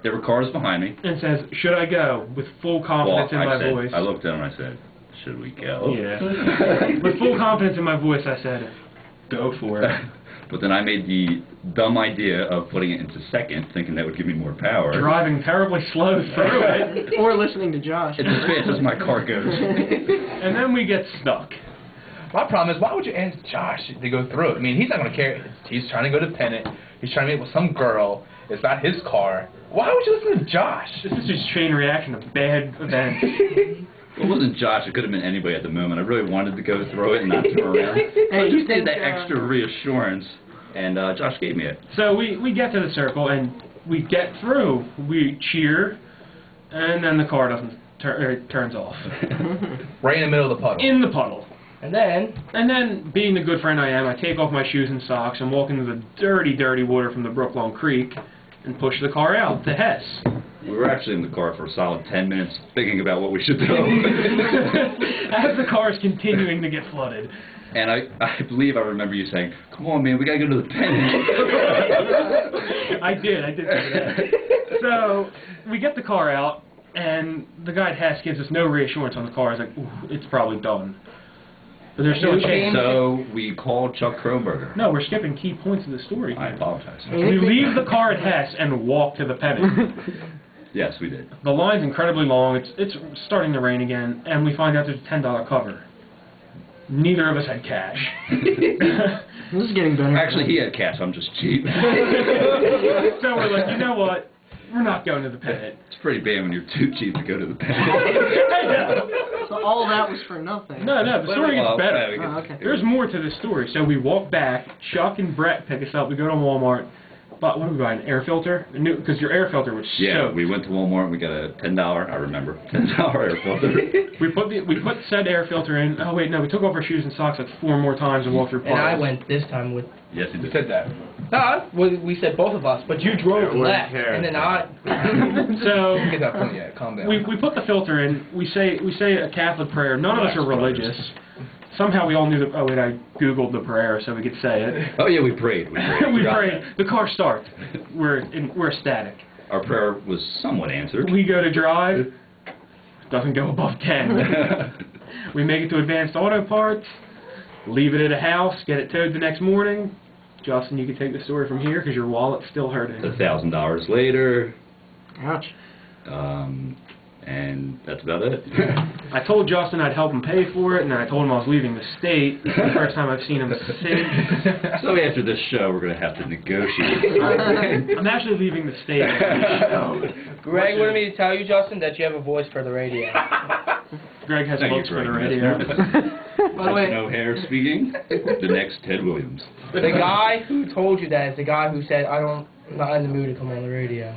There were cars behind me. And says, should I go? With full confidence in my voice. I looked at him and I said, should we go? Yeah. With full confidence in my voice, I said, go for it. But then I made the dumb idea of putting it into second, thinking that would give me more power. Driving terribly slow through it. Or listening to Josh. It's as fast as my car goes. And then we get stuck. My problem is, why would you ask Josh to go through it? I mean, he's not going to care. He's trying to go to Pennant. He's trying to meet with some girl. It's not his car. Why would you listen to Josh? This is just chain reaction of bad events. It wasn't Josh. It could have been anybody at the moment. I really wanted to go through it and not turn around. Hey, I just needed that extra reassurance, and Josh gave me it. So we get to the circle, and we get through. We cheer, and then the car doesn't turns off. Right in the middle of the puddle. In the puddle. And then, being the good friend I am, I take off my shoes and socks and walk into the dirty, dirty water from the Brooklyn Creek and push the car out to Hess. We were actually in the car for a solid 10 minutes thinking about what we should do. As the car is continuing to get flooded. And I believe I remember you saying, come on, man, we got to go to the Pennant. I did say that. So, we get the car out, and the guy at Hess gives us no reassurance on the car. He's like, ooh, it's probably done. But there's still a chance. So we called Chuck Kronberger. No, we're skipping key points of the story. I apologize. We leave the car at Hess and walk to the Pennant. Yes, we did. The line's incredibly long. It's starting to rain again, and we find out there's a $10 cover. Neither of us had cash. This is getting better. Actually, he had cash. I'm just cheap. So we're like, you know what? We're not going to the Pennant. It's pretty bad when you're too cheap to go to the Pennant. So all of that was for nothing. No, the story gets better. Oh, okay. There's more to the story. So we walk back. Chuck and Brett pick us up. We go to Walmart. But what did we buy? An air filter? Because your air filter was soaked. We went to Walmart and we got a $10, I remember, $10 air filter. we put said air filter in. Oh wait, no, we took off our shoes and socks like 4 more times and walked through puddles. And I went this time with... Yes, you We did. said that. No, we said both of us, but you drove left, and then I... So Get that point yet. Calm down. we put the filter in. We say a Catholic prayer. None of us are religious. Somehow we all knew the... Oh, wait, I Googled the prayer so we could say it. Oh, yeah, we prayed. We prayed. The car starts. We're ecstatic. Our prayer was somewhat answered. We go to drive. Doesn't go above 10. We make it to Advanced Auto Parts. Leave it at a house. Get it towed the next morning. Justin, you can take the story from here because your wallet's still hurting. $1,000 later. Ouch. And that's about it. I told Justin I'd help him pay for it, and then I told him I was leaving the state. It's the first time I've seen him since. So after this show, we're going to have to negotiate. I'm actually leaving the state. Greg wanted me to tell you, Justin, that you have a voice for the radio. Greg has Thank you, looks for Greg. the radio. By the way, No hair speaking. The next Ted Williams. the guy who told you that is the guy who said, I'm not in the mood to come on the radio.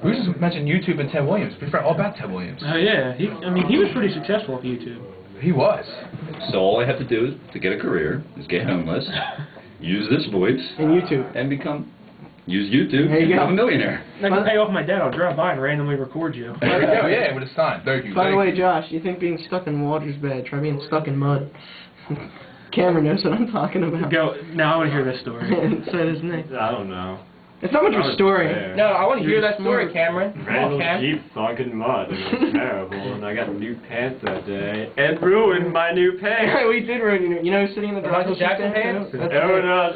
We just mentioned YouTube and Ted Williams. We forgot all about Ted Williams. Oh yeah, he was pretty successful with YouTube. He was. So all I have to do to get a career is get homeless, use this voice, And YouTube. and use YouTube There you and go. become a millionaire. I can pay off my debt. I'll drive by and randomly record you. There we go. Yeah, with a sign. Thank you. By the Thank way, you. Josh, you think being stuck in water's bad? Try being stuck in mud. Cameron knows what I'm talking about. Go now. I want to hear this story. So does Nick. I don't know. It's not much of a story. No, I want to hear that story, smart. Cameron. Come on, Randall Cam. Jeep sunk in mud, and it was terrible, and I got new pants that day, and ruined my new pants. We did ruin you know who's sitting in the The driver's Michael Jackson seat? pants? That's Oh, it. no.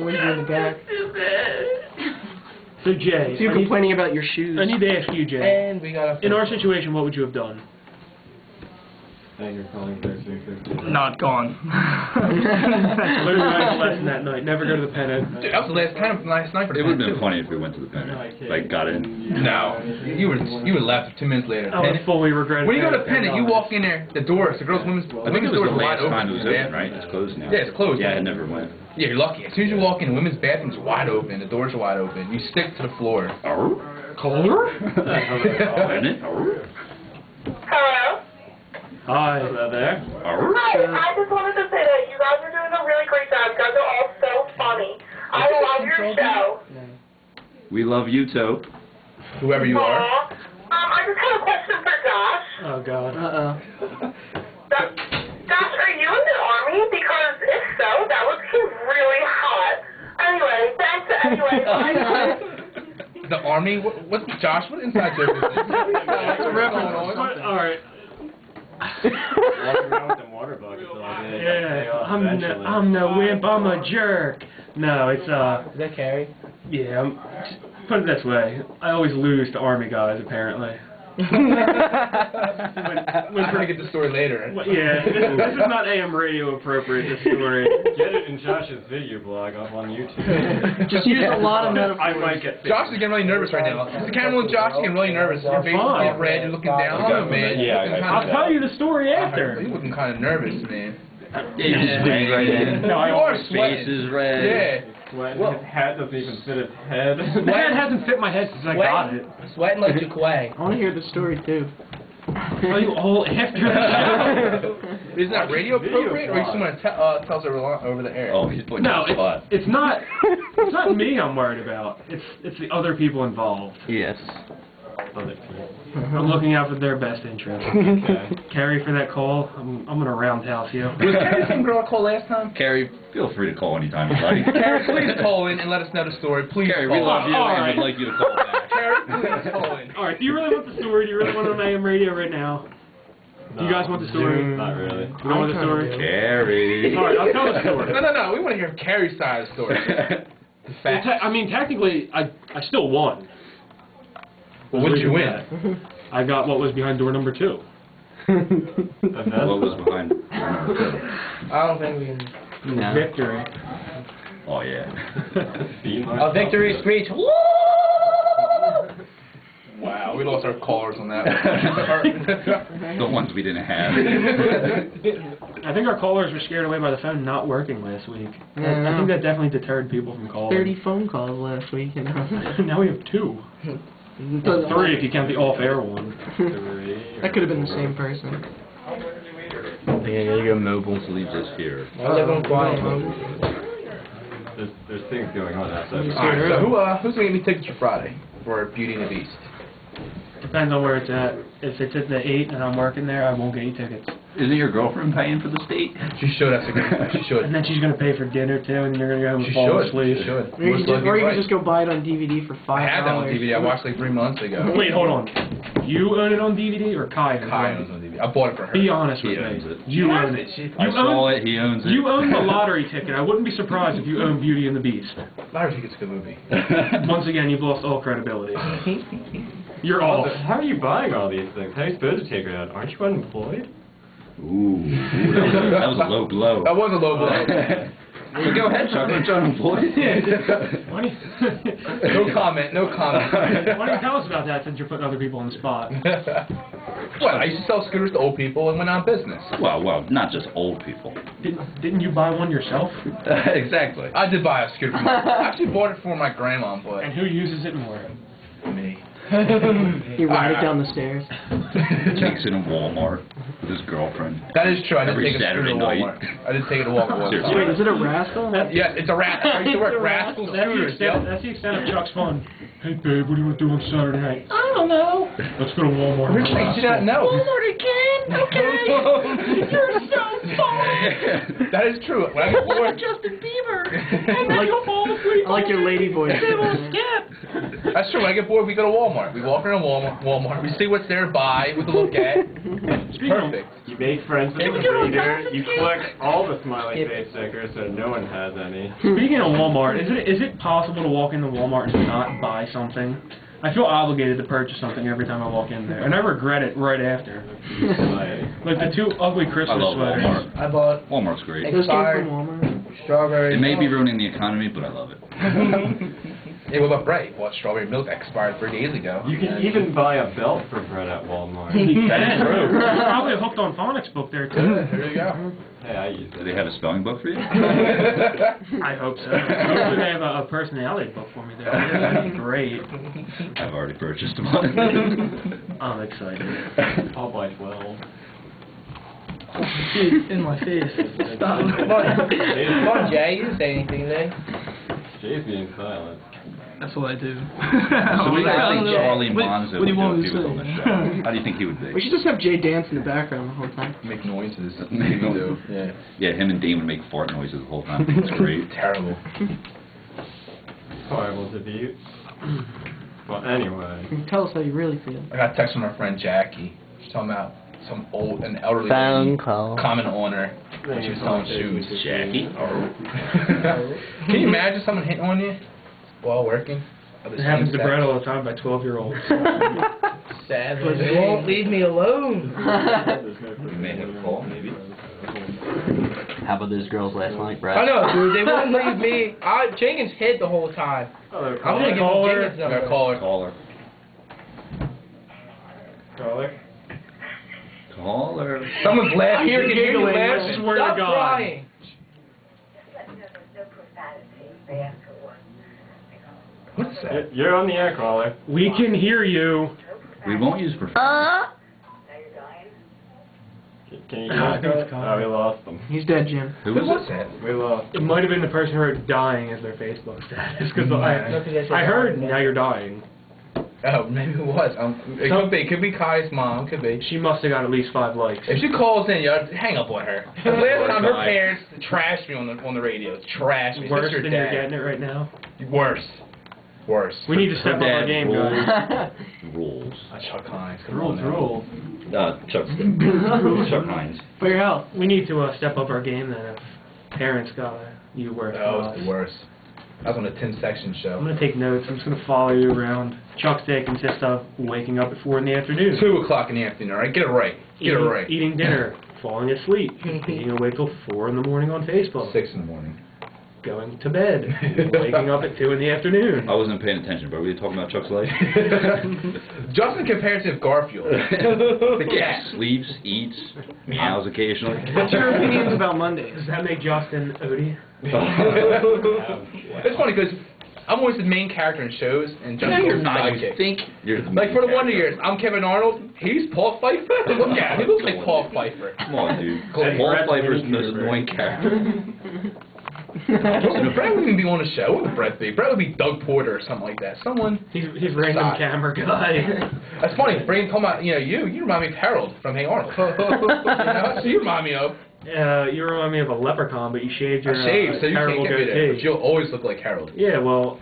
Wait in the back. So Jay, So you're complaining about your shoes. I need to ask you, Jay. And we got a... In our situation, what would you have done? Thank you for calling 3660. Not gone. Learn your life lesson that night. Never go to the Pennant. Dude, that was the last night for the It would have Pennant, been funny if we went to the Pennant. Like, got in. No. You would left 2 minutes later. I would fully regret it. When you go to Pennant, you walk in there, the doors, the girls' women's I think it was doors the are wide last open. time it was open, right? It's closed now. Yeah, it's closed. Yeah, I never went. Yeah, you're lucky. As soon as you walk in, the women's bathroom's wide open. The doors are wide open. You stick to the floor. Color? Pennant? Hello? Hi. Hello there. Hi, I just wanted to say that you guys are doing a really great job. You guys are all so funny. I love your show. We love you, Tope. Whoever you are. Aw. I just have a question for Josh. Oh God. Josh, are you in the army? Because if so, that would be really hot. Anyway, thanks. Anyway, bye. the army? What's Josh? What inside joke is this? What's the reference? All right. Walking around with them water buckets all day. Yeah, I'm the wimp. I'm a jerk. No, it's Is that Carrie? Yeah. Put it this way, I always lose to army guys apparently. I'm gonna get the story later. Yeah, this is not AM radio appropriate. This story. Get it in Josh's video blog up on YouTube. Just use a lot of metaphors. I might get. Josh is getting really nervous right now. Is the camera on Josh? He's getting really nervous. Your face is getting red. You're looking down. Oh, man. Yeah, I'll tell you the story after. You're looking kind of nervous, man. Yeah, right in. No, You are Face sweating. is red. Yeah. His hat doesn't even fit his head. The hat hasn't fit my head since I got it. Sweating like Jaquay. I want to hear the story too. Tell you all after the show. Isn't that radio appropriate, or you just want to tell us over the air? Oh, he's putting No, you on the spot. it's not. It's not me I'm worried about. It's the other people involved. Yes. Other people. I'm looking out for their best interest. Okay. Carrie, for that call, I'm gonna roundhouse you. Was Carrie the same girl I called last time? Carrie, feel free to call anytime you like. Carrie, please call in and let us know the story. Please Carrie, call we love you All and right. would like you to call back. Carrie, please call in. All right, do you really want the story? Do you really want it on AM radio right now? Do you guys want the story? Not really. You don't want the story? Carrie. All right, I'll tell the story. No. We want to hear Carrie's side of the story. The Well, facts. I mean, technically, I still won. Well, what did you win? I got what was behind door number 2. What was behind? I don't think we can. No. Victory. Oh, yeah. A victory speech. Woo! Wow, we lost our callers on that one. The ones we didn't have. I think our callers were scared away by the phone not working last week. I think that definitely deterred people from calling. 30 phone calls last week. You know. Now we have 2. 3 if you count the off-air one. That could have been the same person. Yeah, there you go, mobile. This leaves us here. I live on quiet. There's things going on outside. Alright, so who's going to get me tickets for Friday for Beauty and the Beast? Depends on where it's at. If it's at the 8 and I'm working there, I won't get you tickets. Isn't your girlfriend paying for the state? She should. That's a good point. She should. And then she's going to pay for dinner too, and you're going to go home She and fall should. asleep. She should. Or you can just go buy it on DVD for $5. I had that on DVD. I watched like 3 months ago. Wait, hold on. You own it on DVD or Kai owns it? Kai owns it on DVD. I bought it for her. Be honest with He me. owns it. You own it. I saw it. He owns it. You own the lottery ticket. I wouldn't be surprised if you own Beauty and the Beast. I think it's a good movie. Once again, you've lost all credibility. You're off. How are you buying all these things? How are you supposed to take it out? Aren't you unemployed? Ooh, that was a low blow. That was a low blow. Well, go ahead, Chuck. Aren't you unemployed? Why don't you, No comment. No comment. why don't you tell us about that since you're putting other people on the spot? What? I used to sell scooters to old people and went out of business. Well, not just old people. Didn't you buy one yourself? Exactly. I did buy a scooter. I actually bought it for my grandma, but And who uses it more? me. He ride it down the stairs. Takes it in Walmart with his girlfriend. That is true. I did Every take a scooter Saturday to night. Walmart. I did take it to Walmart once. Seriously. Wait, is it a rascal? Yeah, it's a rat. I used to work rascal scooters. That's the extent of Chuck's fun. Hey babe, what do you want to do on Saturday night? I don't know. Let's go to Walmart. Rich, you did not know. Walmart again? Okay. You're so fun. That is true. When I get bored, Justin Bieber. I I like your lady voice. skip. that's true. When I get bored, we go to Walmart. We walk around Walmart. We see what's there, buy, with a look at. Perfect. You make friends with the reader. You collect all the smiley face stickers so no one has any. Speaking of Walmart, is it possible to walk into Walmart and not buy something? I feel obligated to purchase something every time I walk in there, and I regret it right after. Like the 2 ugly I Christmas love sweaters. Walmart. I bought Walmart's great. Those came expired from Walmart. strawberry. It may be ruining the economy, but I love it. Hey, what about Brett? Bought strawberry milk expired 3 days ago. You can even buy a belt for bread at Walmart. There's probably a Hooked on Phonics book there too. There you go. Hey, I use Do it. they have a spelling book for you? I hope so. Hopefully they have a personality book for me there. That'd be great. I've already purchased one. I'm excited. I'll buy 12. Jeez, in my face. Stop. Come on, Jay. You didn't say anything then. Jay's being silent. That's what I do. So we got think Charlie Monzo what do you want would me do if he to was on the say? show. How do you think he would We be? should just have Jay dance in the background the whole time. Make noises. Make noises. Yeah. Yeah, him and Dean would make fart noises the whole time. It's great. Terrible. Horrible to view. Well, anyway. Tell us how you really feel. I got a text from our friend Jackie. She's talking about an elderly Phone lady, call. common owner, when she was selling shoes. Jackie. Can you imagine someone hitting on you while working? It happens to Brett all the time by 12-year-olds. Sadly, they won't leave me alone. We may have a call, maybe. How about those girls last night, Brad? I know, dude. They won't leave me. Jenkins hid the whole time. I'm gonna give him Jenkins' number. Caller. Someone's laughing. I hear giggling. I swear to Stop God. crying. What's that? You're on the air, caller. We can hear you. We won't use profanity. Can you talk? Oh, we lost them. He's dead, Jim. Who What's was it? that? We lost. It might have been the person who wrote dying as their Facebook status. Because I heard now you're dying. Oh, maybe it was. It could be Kai's mom. Could be. She must have got at least 5 likes. If she calls in, you hang up on her. Last time her parents trashed me on the radio. Trashed me. Worse Sister, than dad. you're getting it right now. Worse. We need to step up our game, guys. Rules. Chuck Hines. Rules. Chuck Hines. For your health. We need to step up our game then if parents got you worse That was the worst. I was on a 10-section show. I'm going to take notes. I'm just going to follow you around. Chuck's day consists of waking up at 4 in the afternoon. 2 o'clock in the afternoon, alright? Get it right. Get it right. Eating dinner. Falling asleep. Being awake till 4 in the morning on Facebook. 6 in the morning. Going to bed. Waking up at 2 in the afternoon. I wasn't paying attention, but were you talking about Chuck's life? Justin comparative Garfield. The cat. Sleeps, eats, meows occasionally. What's your opinions about Mondays? Does that make Justin Odie? It's funny because I'm always the main character in shows, and Justin's You're the not. You sidekick. think you're the Like for the main Wonder character. Years, I'm Kevin Arnold. He's Paul Pfeiffer. Look at him. He looks like Paul Pfeiffer. Come on, dude. Cool. Paul Pfeiffer's the most annoying character. Brett wouldn't even be on the show. What would Brett be? Brett would be Doug Porter or something like that. Someone. He's random side. camera guy. That's funny. Brain talking about you remind me of Harold from Hey Arnold. That's who you remind me of. You remind me of a leprechaun, but you shaved your I shaved, so you can't terrible get me there. But goatee. you'll always look like Harold. Yeah, well,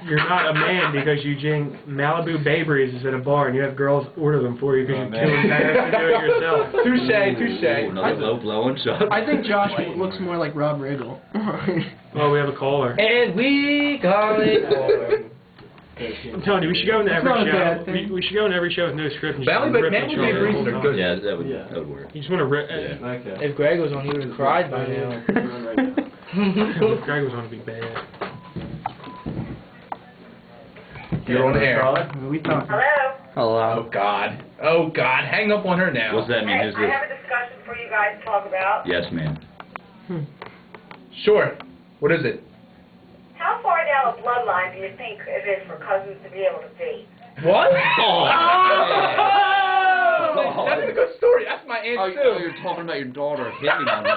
you're not a man because you drink Malibu Bay Breezes at a bar and you have girls order them for you because you're too embarrassed to do it yourself. Touche. Another low blowing shot. I think Josh looks more like Rob Riggle. Oh, we have a caller. And we got it. I'm telling you, we should go into every not a show. bad thing. We should go into every show with no script and just Valley, but rip Malibu each Bay other the Breezes whole are time. good. Yeah, that would work. You just want to rip. Okay. If Greg was on, he would have cried by now. Greg was on to be bad. You're on the air. We talking. Hello? Hello. Oh God. Hang up on her now. What's that mean? Hey, Who's I this? have a discussion for you guys to talk about. Yes, ma'am. Sure. What is it? How far down the bloodline do you think it is for cousins to be able to date? What? Oh. That's a good story. That's my aunt too. You're talking about your daughter hitting on me.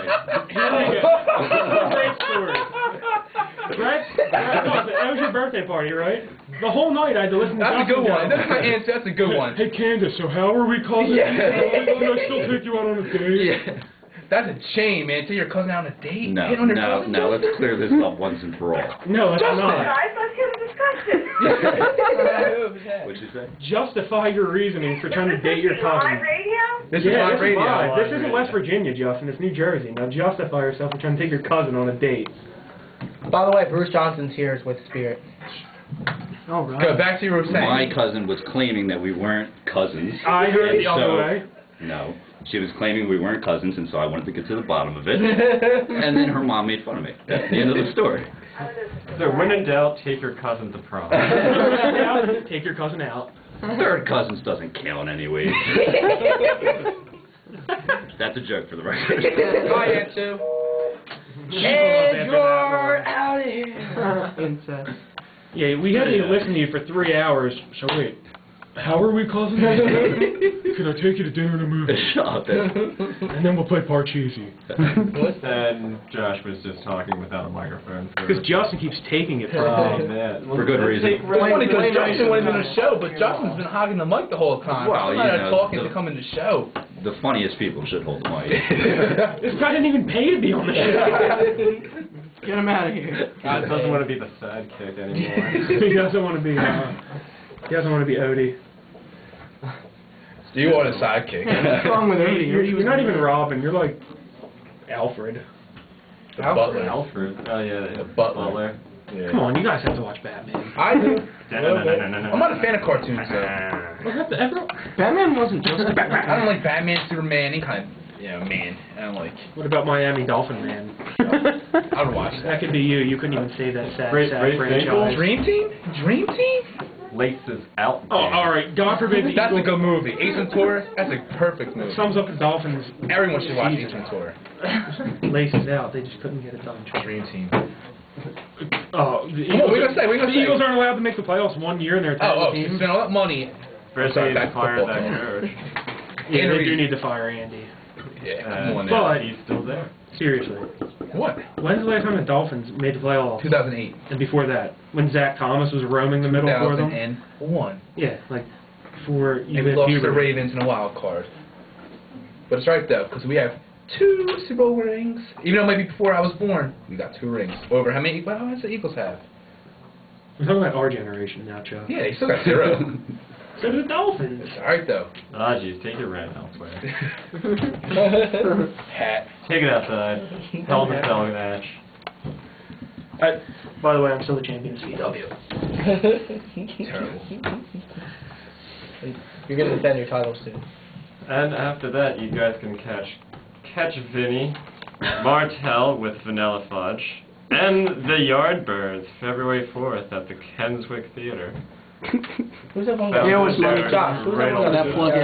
Great story. Brett, that was your birthday party, right? The whole night I had to listen to That's a good Justin one. go, That's my aunt. That's a good one. Hey Candace, so how are we cousins? Yeah. Can I still take you out on a date? Yeah. That's a shame, man. Take your cousin out on a date. No, Hit on your cousin, no, Justin? let's clear this up once and for all. No, that's Justin. not. Guys, let's have a discussion. What'd you say? Justify your reasoning for trying to date your cousin. Live radio? This is Yeah, live this is radio. live. This isn't West Virginia, Justin. It's New Jersey. Now justify yourself for trying to take your cousin on a date. By the way, Bruce Johnson's here is with Spirit. All right. Go back to your saying. My cousin was claiming that we weren't cousins. I heard and the other way. No. She was claiming we weren't cousins, and so I wanted to get to the bottom of it. And then her mom made fun of me. That's the end of the story. So when in doubt, take your cousin to prom. Take your cousin out. Third cousins doesn't count anyway. That's a joke for the record. Hi, Aunt Sue. And you're out of here. Incest. Yeah, we had to listen to you for 3 hours. So wait, how are we cousins? Can I take you to dinner and a movie? Shut up. And then we'll play Parcheesi. And Josh was just talking without a microphone. Because Justin keeps taking it from Oh, me. man. For good reason. It's funny because Justin wasn't in the show, but Justin's been hogging the mic the whole time. Well, I'm not you know, talking to come in the show. The funniest people should hold the mic. This guy didn't even pay to be on the show. Get him out of here. God doesn't want to be the sidekick anymore. He doesn't want to be. He doesn't want to be Odie. Do you want a sidekick? What's wrong with Odie? You're not even Robin. You're like Alfred. The butler. Alfred. Oh yeah, The butler. Yeah. Come on, you guys have to watch Batman. I do. I'm not a fan of cartoons though. Batman wasn't just a Batman. I don't like Batman, Superman, any kind of man. I don't like. What about Miami Dolphin Man? I would watch that. That could be you. You couldn't even say that sad Ray franchise. Dream Team? Dream Team? Laces out. Oh, all right. God forbid the That's a Eagles good movie. Ace Ventura. That's a perfect movie. sums up the Dolphins. Everyone should watch Ace Ventura. Laces out. They just couldn't get it done. Dream Team. Oh, the Come on, Eagles, we the Eagles aren't allowed to make the playoffs 1 year in their Oh, team. you spent all that money. First Sorry, they back to fired football that team. coach. Yeah, they Henry. do need to fire Andy. Yeah, come on now. But He's still there. seriously, What? when's the last time the Dolphins made the playoffs? 2008. And before that, when Zach Thomas was roaming the middle for them. 2001. Yeah, like before you And we hit lost to the puberty. Ravens in a wild card. But it's right though, because we have 2 Super Bowl rings. Even though maybe before I was born, we got 2 rings. Over how many? How much the Eagles have? I'm talking about our generation now, Chuck. Yeah, they still got 0. So do the Dolphins. It's alright though. Ah, jeez, take your rent elsewhere. Hat. Take it outside. Hell in a cell match. By the way, I'm still the champion of CW. Terrible. You're going to defend your title soon. And after that, you guys can catch Vinny, Martell with Vanilla Fudge, and the Yardbirds, February 4th at the Kenswick Theater. Who's that one Yeah, guy? it was Josh. Who's that one guy? that plug in.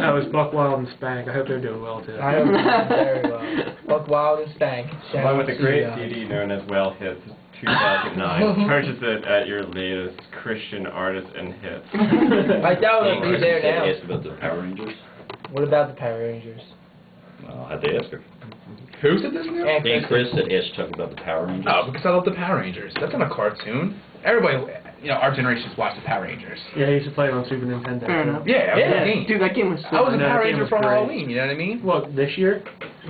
That was Buck Wild and Spank. I hope they're doing well too. I hope they're doing very well. Buck Wild and Spank. Shout Along out with the to great you guys. CD known as Well Hits 2009. Purchase it at your latest Christian artist and hits. I doubt it'll be there now. Asked about the Power Rangers. What about the Power Rangers? Well, I had to ask her. Who said this now? And Chris said ask Chuck about the Power Rangers. Oh, because I love the Power Rangers. That's not a cartoon. Everybody, our generations watched the Power Rangers. Yeah, I used to play it on Super Nintendo. Fair enough. Yeah, I was a game. Dude, that game was so I was a No, Power that game Ranger was for great. Halloween, you know what I mean? Well, this year?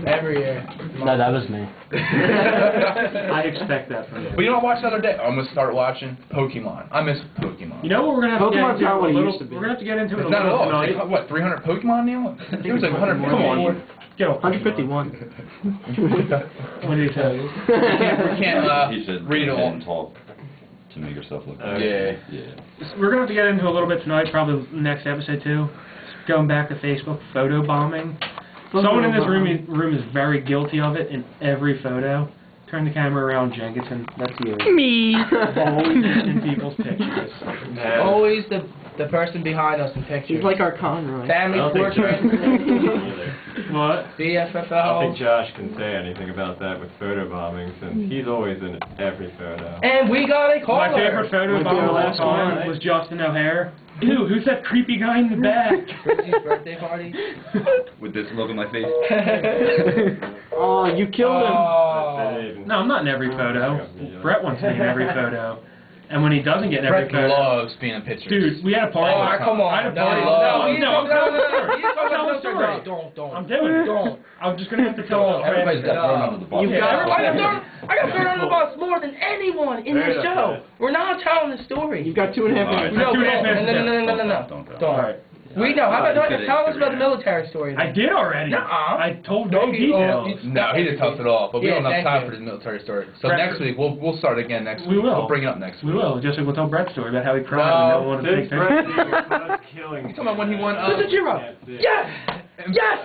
every year. No, that was me. I expect that from you. But you know what I watched the other day? I'm going to start watching Pokemon. I miss Pokemon. You know what we're gonna have to Pokemon's get not into what a it little. used to be. We're gonna have to get into it It's a not at little all. tonight. It's like, what, 300 Pokemon now? It was like 100. Come on. Get off. 151. What did he say? We can't he said, read it all. and talk to make yourself look Yeah. We're gonna have to get into a little bit tonight, probably next episode too. Going back to Facebook photo bombing. Someone in this room is very guilty of it in every photo. Turn the camera around, Jenkinson. That's you. Me. Always in people's pictures. Always the person behind us in pictures. He's like our Conroy. Family I don't think portrait. Josh can say anything either. What? I don't BFFL. think Josh can say anything about that with photo bombing since he's always in every photo. And we got a caller. My favorite photo Might be bomb our of all last one, time right? was Justin O'Hare. Ew, who's that creepy guy in the back? Fritzy's birthday party. With this look on my face. Oh, you killed him. Oh. No, I'm not in every photo. Brett wants me in every photo. And when he doesn't get in every Brett photo... loves being in pictures. Dude, we had a party. Oh, come on. I had a No, party. no, I'm telling a story. Don't. I'm doing it. Don't. I'm just going to have to tell it. Everybody's got thrown under the bus. You've got- I got thrown under the bus more than anyone in Fair the enough, show. We're not telling the story. You've got 2.5 Alright. minutes. No, 2.5 minutes. no. Don't. All right. We know. How about You could tell us about the Instagram. military story? I did already. Nuh-uh. I told No, no details. No, he didn't tell us at all. But we Yeah, don't have thank time you. for the military story. So Brett- next week we'll start again next We week. will. We'll bring it up next We week. will. Just like we'll tell Brett's story about how he cried No, and no one wanted to This take pictures. Brett was killing. You talking about when he won? Listen, Jiro. Yes. Yes.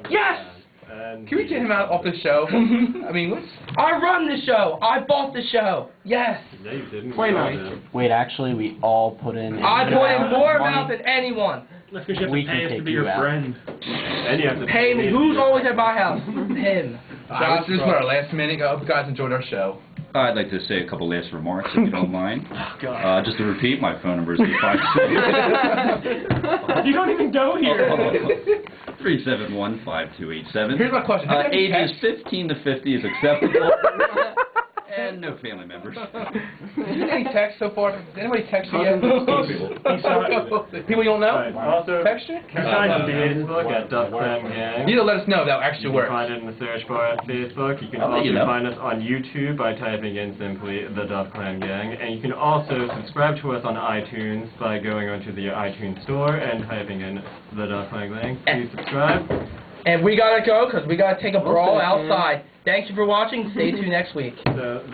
Yes. Can we get him out off the show? I mean, what's... I run the show. I bought the show. Yes. No, you didn't. Play You nice. did. Wait, actually, we all put in. I put in more money. amount than anyone. That's because you have We to can pay us to take be you your out. friend. And you have to Pay me. Who's always at my house? Him. This is our last minute. I hope you guys enjoyed our show. I'd like to say a couple last remarks, if you don't mind. Oh, God. Just to repeat, my phone number is 356. You don't even go here. 371-5287. Here's my question. Did you Ages text? 15 to 50 is acceptable. And no family members. Any text so far? Did anybody text you yet? People you don't know? Right. Also, Text you? besides on Facebook at Duff Clan Gang. You need to let us know that actually You works. can find it in the search bar at Facebook. You can I'll let also you know. find us on YouTube by typing in simply the Duff Clan Gang. And you can also subscribe to us on iTunes by going onto the iTunes store and typing in the Duff Clan Gang. Please subscribe. And we gotta go because we gotta take a brawl outside. Thank you for watching. Stay tuned next week. So